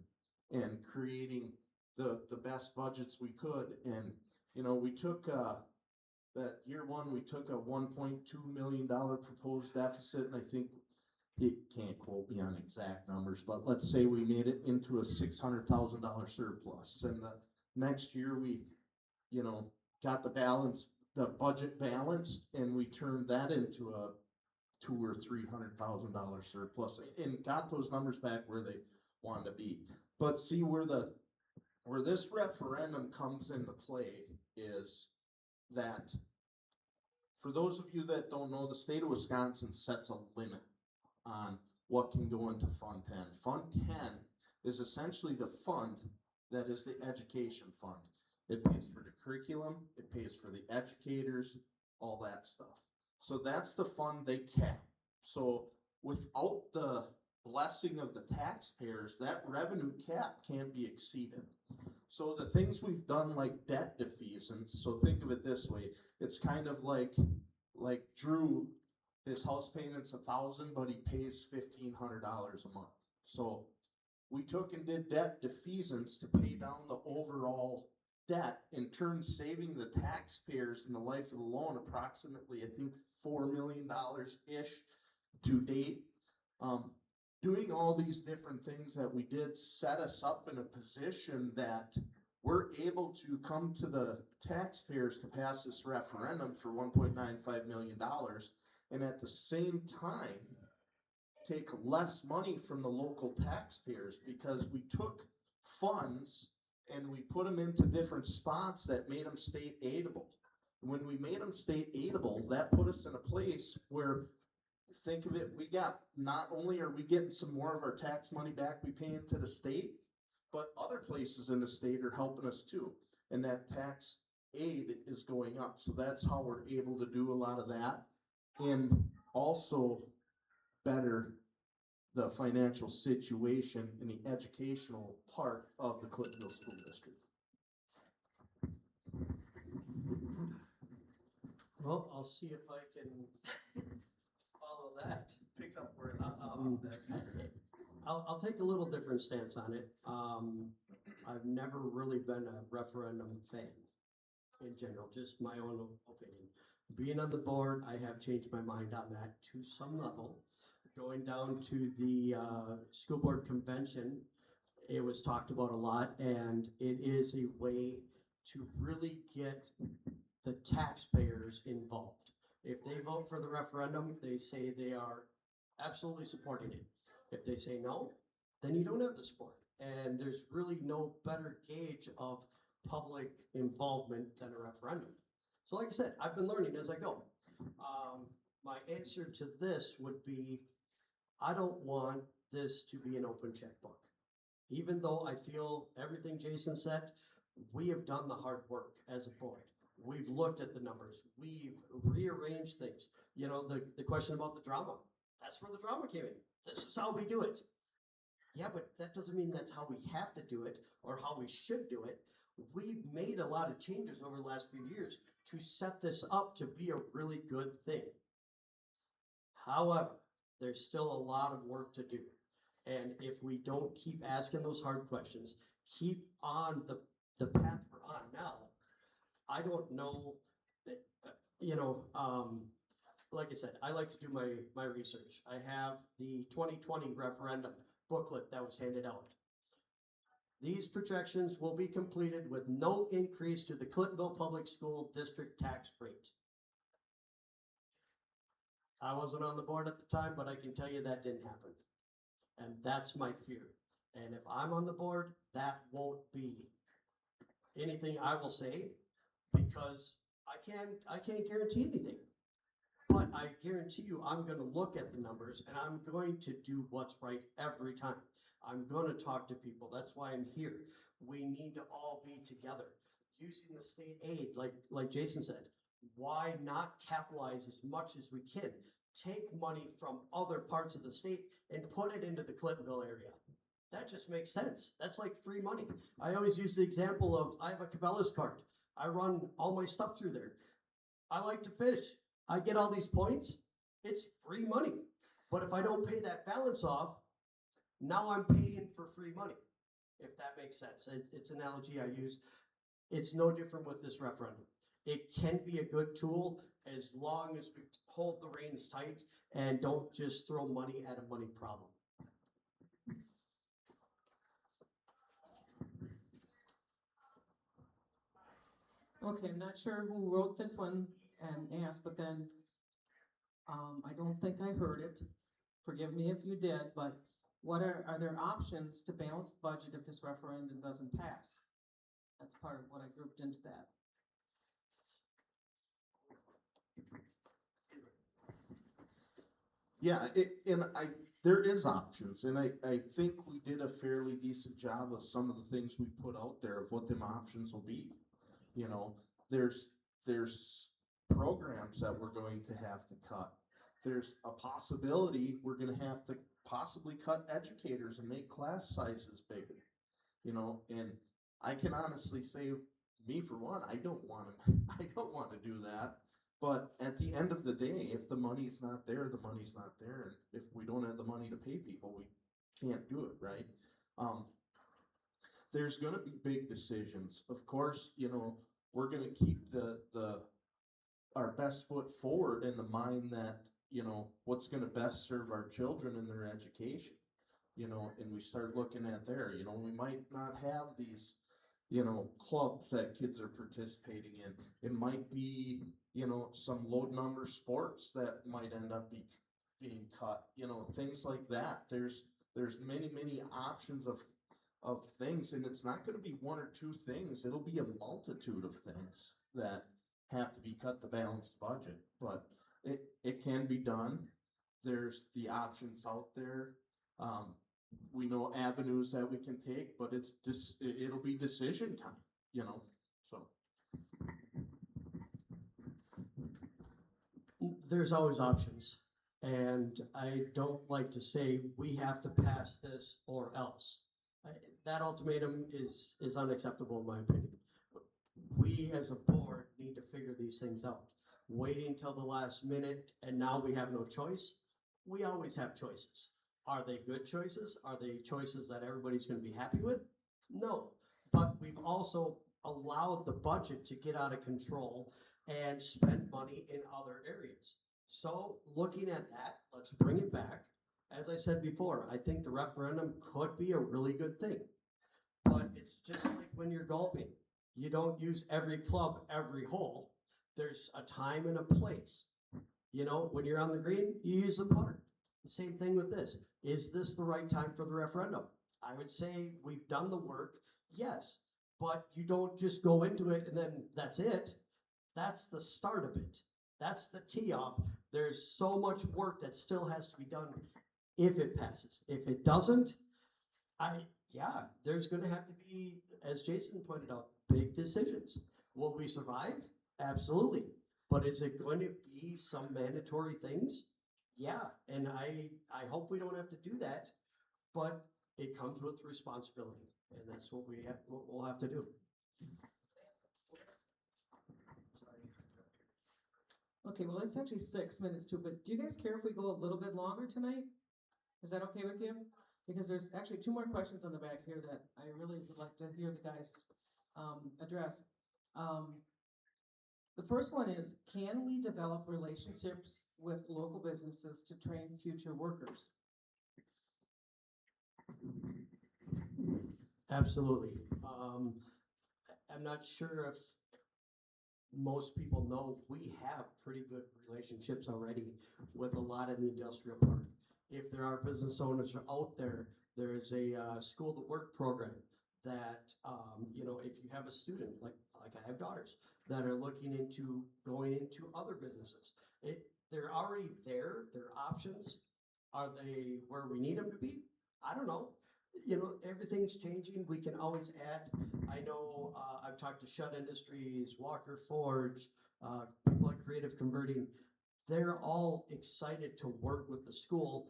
and creating the best budgets we could. And, you know, we took, that year one, we took a $1.2 million proposed deficit, and I think, you can't quote me on exact numbers, but let's say we made it into a $600,000 surplus. And the next year we, you know, got the budget balanced, and we turned that into a $200,000 or $300,000 surplus and got those numbers back where they wanted to be. But see, where this referendum comes into play is that, for those of you that don't know, the state of Wisconsin sets a limit on what can go into Fund 10. Fund 10 is essentially the fund that is the education fund. It pays for the curriculum, it pays for the educators, all that stuff. So that's the fund they cap. So without the blessing of the taxpayers, that revenue cap can't be exceeded. So the things we've done, like debt defeasance, so think of it this way, it's kind of like Drew, his house payment's $1,000, but he pays $1,500 a month. So we took and did debt defeasance to pay down the overall debt, in turn saving the taxpayers in the life of the loan approximately, I think, $4 million-ish to date. Doing all these different things that we did set us up in a position that we're able to come to the taxpayers to pass this referendum for $1.95 million, and at the same time take less money from the local taxpayers, because we took funds and we put them into different spots that made them state aidable. When we made them state aidable, that put us in a place where, think of it, we got, not only are we getting some more of our tax money back we pay into the state, but other places in the state are helping us too. And that tax aid is going up, so that's how we're able to do a lot of that. And also better the financial situation in the educational part of the Clintonville School District. Well, I'll see if I can follow that. Pick up where I'll take a little different stance on it. I've never really been a referendum fan in general, just my own opinion. Being on the board, I have changed my mind on that to some level. Going down to the school board convention, it was talked about a lot, and it is a way to really get the taxpayers involved. If they vote for the referendum, they say they are absolutely supporting it. If they say no, then you don't have the support. And there's really no better gauge of public involvement than a referendum. So like I said, I've been learning as I go. My answer to this would be, I don't want this to be an open checkbook. Even though I feel everything Jason said, we have done the hard work as a board. We've looked at the numbers. We've rearranged things. You know, the question about the drama, that's where the drama came in. This is how we do it. Yeah, but that doesn't mean that's how we have to do it or how we should do it. We've made a lot of changes over the last few years to set this up to be a really good thing. However, there's still a lot of work to do. And if we don't keep asking those hard questions, keep on the path we're on now, I don't know that, like I said, I like to do my research. I have the 2020 referendum booklet that was handed out. These projections will be completed with no increase to the Clintonville Public School District tax rate. I wasn't on the board at the time, but I can tell you that didn't happen. And that's my fear. And if I'm on the board, that won't be anything I will say, because I can't guarantee anything. But I guarantee you, I'm going to look at the numbers and I'm going to do what's right every time. I'm going to talk to people. That's why I'm here. We need to all be together. Using the state aid, like Jason said, why not capitalize as much as we can? Take money from other parts of the state and put it into the Clintonville area. That just makes sense. That's like free money. I always use the example of, I have a Cabela's card. I run all my stuff through there. I like to fish. I get all these points. It's free money. But if I don't pay that balance off, now I'm paying for free money, if that makes sense. It's an analogy I use. It's no different with this referendum. It can be a good tool as long as we hold the reins tight and don't just throw money at a money problem. Okay, I'm not sure who wrote this one and asked, but then, I don't think I heard it. Forgive me if you did, but what are there options to balance the budget if this referendum doesn't pass? That's part of what I grouped into that. Yeah, there is options, and I think we did a fairly decent job of some of the things we put out there of what them options will be. You know, there's programs that we're going to have to cut. There's a possibility we're gonna have to possibly cut educators and make class sizes bigger. You know, and I can honestly say, me for one, I don't wanna do that. But at the end of the day, if the money's not there, the money's not there. And if we don't have the money to pay people, we can't do it, right? There's gonna be big decisions. Of course, you know, we're gonna keep our best foot forward in the mind that, you know, what's gonna best serve our children in their education. You know, and we start looking at there, you know, we might not have these, you know, clubs that kids are participating in. It might be, you know, some low number sports that might end up being cut, you know, things like that. There's many options of things, and it's not gonna be one or two things. It'll be a multitude of things that have to be cut to balance the budget, but it can be done. There's the options out there. we know avenues that we can take, but it'll be decision time, you know, so. There's always options, and I don't like to say we have to pass this or else. That ultimatum is unacceptable in my opinion. We as a board need to figure these things out. Waiting till the last minute and now we have no choice. We always have choices. Are they good choices? Are they choices that everybody's gonna be happy with? No, but we've also allowed the budget to get out of control and spend money in other areas. So looking at that, let's bring it back. As I said before, I think the referendum could be a really good thing. But it's just like when you're golfing. You don't use every club, every hole. There's a time and a place. You know, when you're on the green, you use the putter. The same thing with this. Is this the right time for the referendum? I would say we've done the work, yes, but you don't just go into it and then that's it. That's the start of it. That's the tee off. There's so much work that still has to be done if it passes. If it doesn't, there's gonna have to be, as Jason pointed out, big decisions. Will we survive? Absolutely. But is it going to be some mandatory things? Yeah, and I hope we don't have to do that, but it comes with responsibility, and that's what we'll have to do. Okay, well, it's actually 6 minutes too, but do you guys care if we go a little bit longer tonight? Is that okay with you? Because there's actually 2 more questions on the back here that I really would like to hear the guys address. The first one is, can we develop relationships with local businesses to train future workers? Absolutely. I'm not sure if most people know we have pretty good relationships already with a lot in the industrial park. If there are business owners out there, there is a school to work program that, you know, if you have a student, like I have daughters, that are looking into going into other businesses, they're already there, their options. Are they where we need them to be? I don't know. You know, everything's changing. We can always add. I know I've talked to Shut Industries, Walker Forge, people at Creative Converting. They're all excited to work with the school.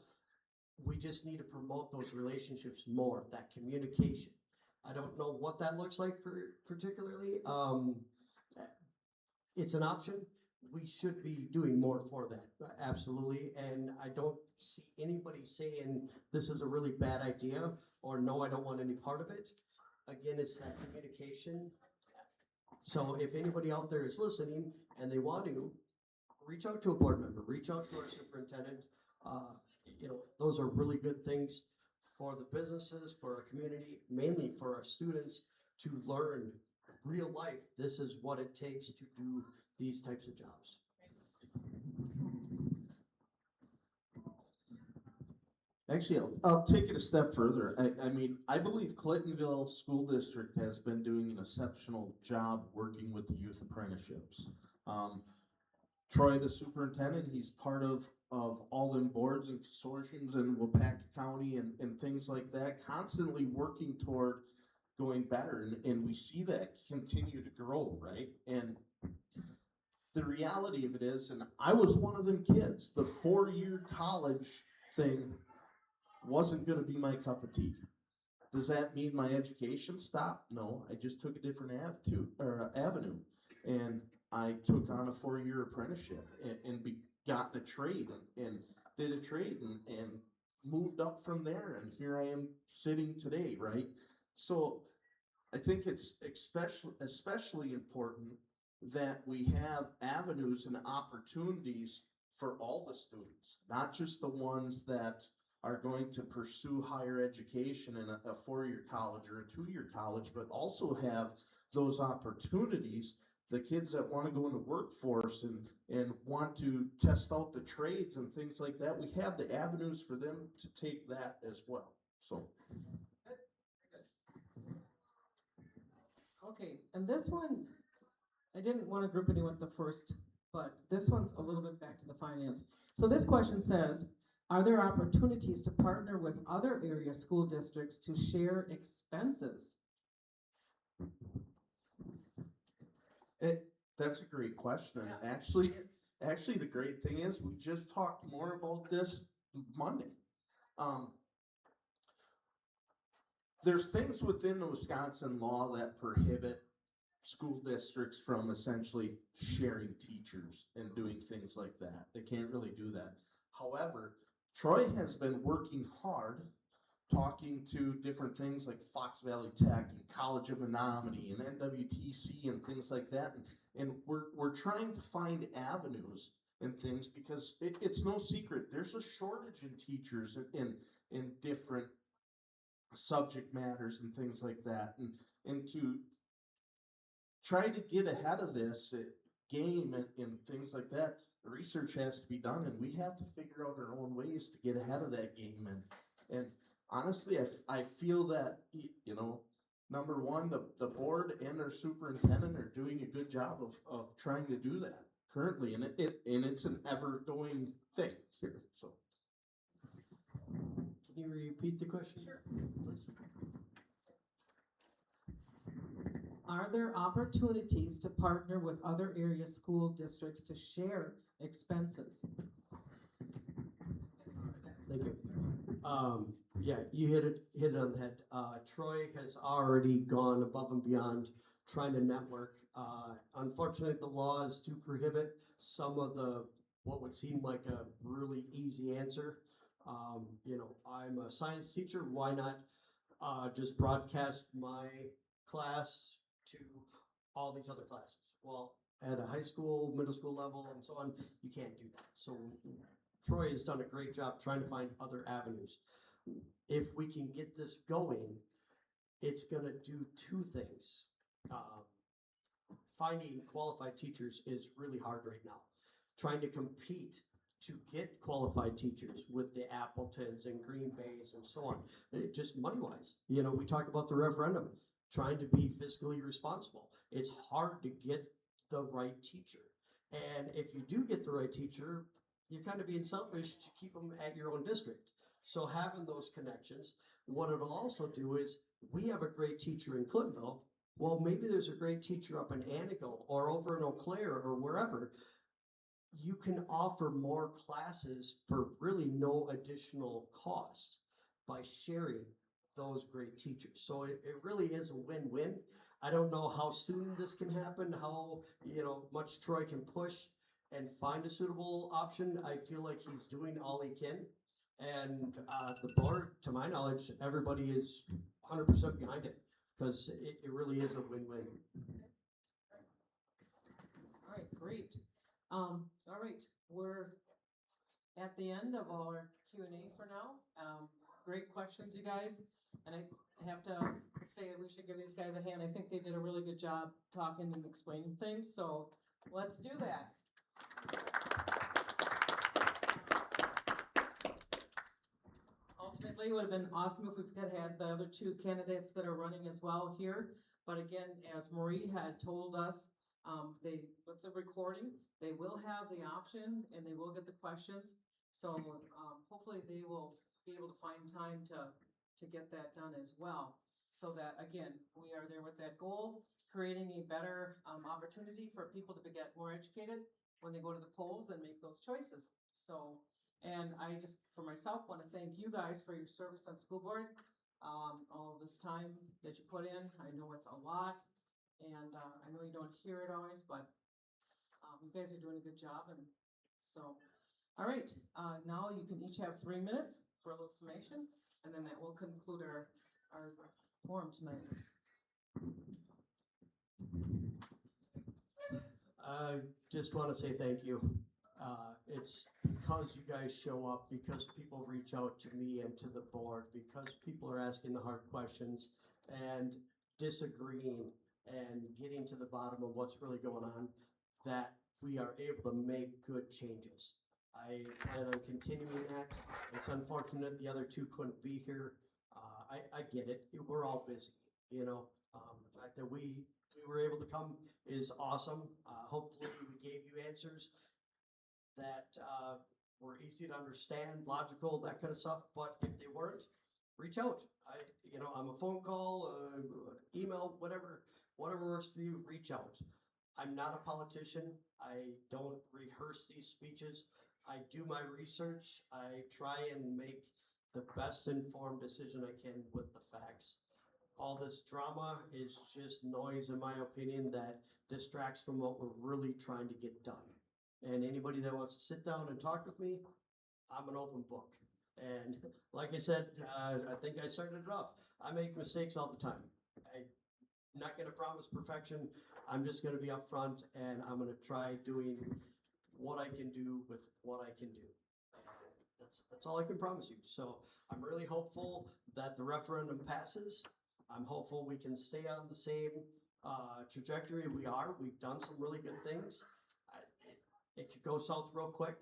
We just need to promote those relationships more, that communication. I don't know what that looks like particularly. It's an option. We should be doing more for that, absolutely. And I don't see anybody saying this is a really bad idea or no, I don't want any part of it. Again, it's that communication. So if anybody out there is listening and they want to, reach out to a board member, reach out to our superintendent. You know, those are really good things for the businesses, for our community, mainly for our students to learn real life. This is what it takes to do these types of jobs. Actually, I'll take it a step further. I mean, I believe Clintonville School District has been doing an exceptional job working with the youth apprenticeships. Troy, the superintendent, he's part of all them boards and consortiums in Wapaka County and things like that, constantly working toward going better. And we see that continue to grow, right? And the reality of it is, and I was one of them kids, the 4-year college thing wasn't going to be my cup of tea. Does that mean my education stopped? No, I just took a different avenue, and I took on a 4-year apprenticeship and got in a trade and did a trade and moved up from there, and here I am sitting today, right? So I think it's especially important that we have avenues and opportunities for all the students, not just the ones that are going to pursue higher education in a 4-year college or a 2-year college, but also have those opportunities, the kids that want to go into workforce and want to test out the trades and things like that. We have the avenues for them to take that as well. So. Okay, and this one, I didn't want to group anyone with the first, but this one's a little bit back to the finance. So this question says, Are there opportunities to partner with other area school districts to share expenses? That's a great question. Yeah. Actually, the great thing is we just talked more about this Monday. Um, there's things within the Wisconsin law that prohibit school districts from essentially sharing teachers and doing things like that. They can't really do that. However, Troy has been working hard talking to different things like Fox Valley Tech and College of Menominee and NWTC and things like that. And we're trying to find avenues and things because it's no secret. There's a shortage in teachers in different subject matters and things like that. And to try to get ahead of this game and things like that, the research has to be done and we have to figure out our own ways to get ahead of that game. And honestly, I feel that, you know, number one, the board and our superintendent are doing a good job of trying to do that currently, and it's an ever going thing here, so. Can you repeat the question? Sure. Please. Are there opportunities to partner with other area school districts to share expenses? Thank you. Yeah, you hit it on the head. Troy has already gone above and beyond trying to network. Unfortunately, the laws do prohibit some of what would seem like a really easy answer. You know, I'm a science teacher. Why not just broadcast my class to all these other classes? Well, at a high school, middle school level, and so on, you can't do that. So Troy has done a great job trying to find other avenues. If we can get this going, it's gonna do two things. Finding qualified teachers is really hard right now. Trying to compete to get qualified teachers with the Appletons and Green Bays and so on, just money-wise. You know, we talk about the referendum, trying to be fiscally responsible. It's hard to get the right teacher. And if you do get the right teacher, you're kind of being selfish to keep them at your own district. So having those connections, what it'll also do is, we have a great teacher in Clintonville. Well, maybe there's a great teacher up in Antigo or over in Eau Claire or wherever. You can offer more classes for really no additional cost by sharing those great teachers. So it really is a win-win. I don't know how soon this can happen, how, you know, much Troy can push and find a suitable option. I feel like he's doing all he can. And the board, to my knowledge, everybody is 100% behind it because it really is a win-win. All right, great. All right, we're at the end of our Q&A for now. Great questions, you guys. And I have to say that we should give these guys a hand. I think they did a really good job talking and explaining things, so let's do that. Ultimately, it would have been awesome if we could have had the other two candidates that are running as well here. But again, as Marie had told us, with the recording, they will have the option and they will get the questions. So hopefully they will be able to find time to get that done as well. So that, again, we are there with that goal, creating a better opportunity for people to get more educated when they go to the polls and make those choices. So, and I just, for myself, want to thank you guys for your service on school board. All this time that you put in, I know it's a lot. And I know you don't hear it always, but you guys are doing a good job. And so, all right, now you can each have 3 minutes for a little summation, and then that will conclude our forum tonight. I just want to say thank you. It's because you guys show up, because people reach out to me and to the board, because people are asking the hard questions and disagreeing and getting to the bottom of what's really going on, that we are able to make good changes. I plan on continuing that. It's unfortunate the other two couldn't be here. I get it. We're all busy, you know. The fact that we were able to come is awesome. Hopefully we gave you answers that were easy to understand, logical, that kind of stuff, but if they weren't, reach out. I'm a phone call, email, whatever works for you, reach out. I'm not a politician. I don't rehearse these speeches. I do my research. I try and make the best informed decision I can with the facts. All this drama is just noise, in my opinion, that distracts from what we're really trying to get done. And anybody that wants to sit down and talk with me, I'm an open book. And like I said, I think I started it off. I make mistakes all the time. I'm not going to promise perfection. I'm just going to be upfront, and I'm going to try doing what I can do with what I can do. And that's all I can promise you. So I'm really hopeful that the referendum passes. I'm hopeful we can stay on the same trajectory we are. We've done some really good things. It could go south real quick,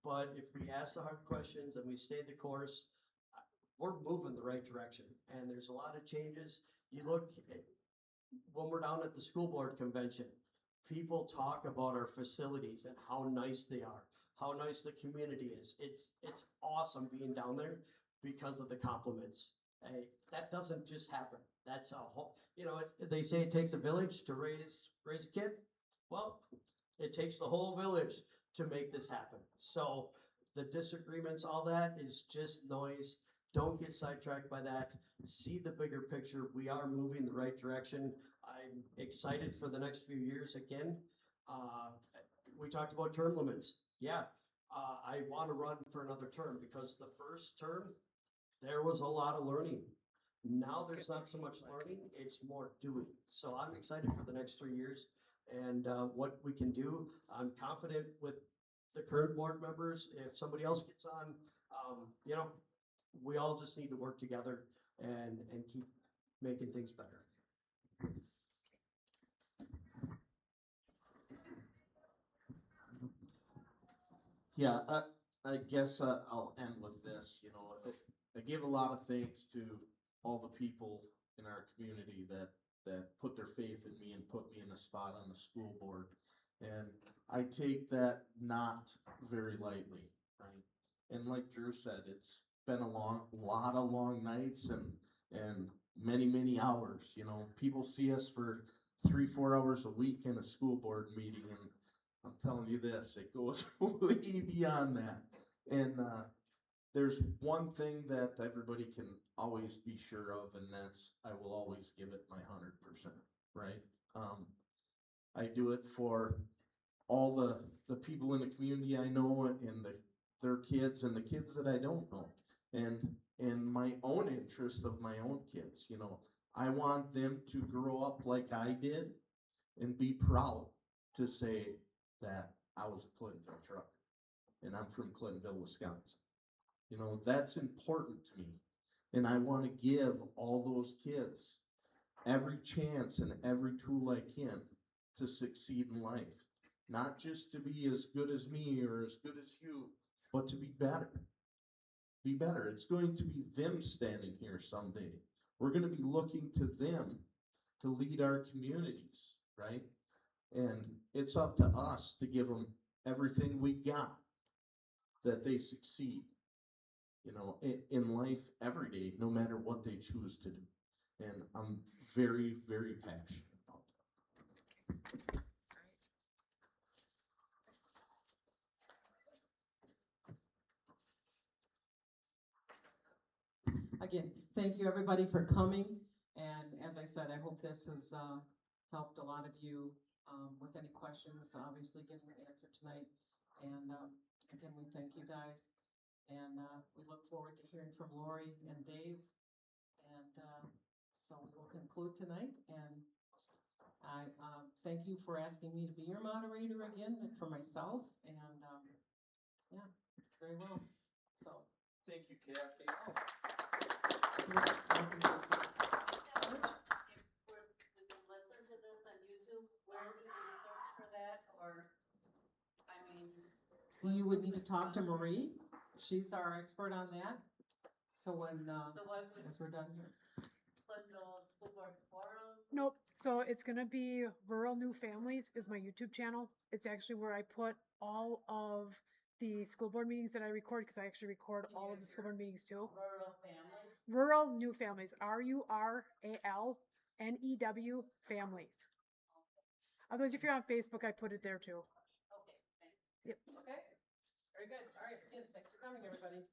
but if we ask the hard questions and we stay the course, we're moving the right direction. And there's a lot of changes. You look when we're down at the school board convention, people talk about our facilities and how nice they are, how nice the community is. It's awesome being down there because of the compliments. Hey, that doesn't just happen. That's a whole, they say it takes a village to raise a kid. Well, it takes the whole village to make this happen. So the disagreements, all that is just noise. Don't get sidetracked by that. See the bigger picture. We are moving the right direction. I'm excited for the next few years again. We talked about term limits. Yeah, I want to run for another term because the first term, there was a lot of learning. Now there's not so much learning, it's more doing. So I'm excited for the next 3 years and what we can do. I'm confident with the current board members. If somebody else gets on, we all just need to work together and keep making things better. Yeah, I guess I'll end with this. I give a lot of thanks to all the people in our community that put their faith in me and put me in a spot on the school board. And I take that not very lightly, right? And like Drew said, it's been a lot of long nights and many hours. People see us for 3-4 hours a week in a school board meeting, and I'm telling you this, it goes way beyond that. And there's one thing that everybody can always be sure of, and that's I will always give it my 100%, right? I do it for all the people in the community I know and their kids and the kids that I don't know. And my own interest of my own kids, I want them to grow up like I did and be proud to say that I was a Clintonville trucker and I'm from Clintonville, Wisconsin. That's important to me. And I want to give all those kids every chance and every tool I can to succeed in life. Not just to be as good as me or as good as you, but to be better. Be better. It's going to be them standing here someday. We're going to be looking to them to lead our communities, right? And it's up to us to give them everything we got that they succeed, in life every day, no matter what they choose to do. And I'm very, very passionate about that. Again, thank you everybody for coming. And as I said, I hope this has helped a lot of you with any questions, obviously getting an answer tonight. And again, we thank you guys. And we look forward to hearing from Lori and Dave. And so we will conclude tonight. And I thank you for asking me to be your moderator again and for myself. And yeah, very well. So Thank you, Kathy. you're welcome. If we're listen to this on YouTube, where do we search for that, or, I mean? You would need to talk to Marie. She's our expert on that. So when, So what would as we're done here. Clintonville School Board Forum? Nope. So it's gonna be Rural New Families is my YouTube channel. It's actually where I put all of the school board meetings that I record, because I actually record all of the school board meetings too. Rural families. Rural new families, RURALNEW families. Otherwise, if you're on Facebook, I put it there too. Okay, thanks. Yep. Okay, very good. All right, again, thanks for coming, everybody.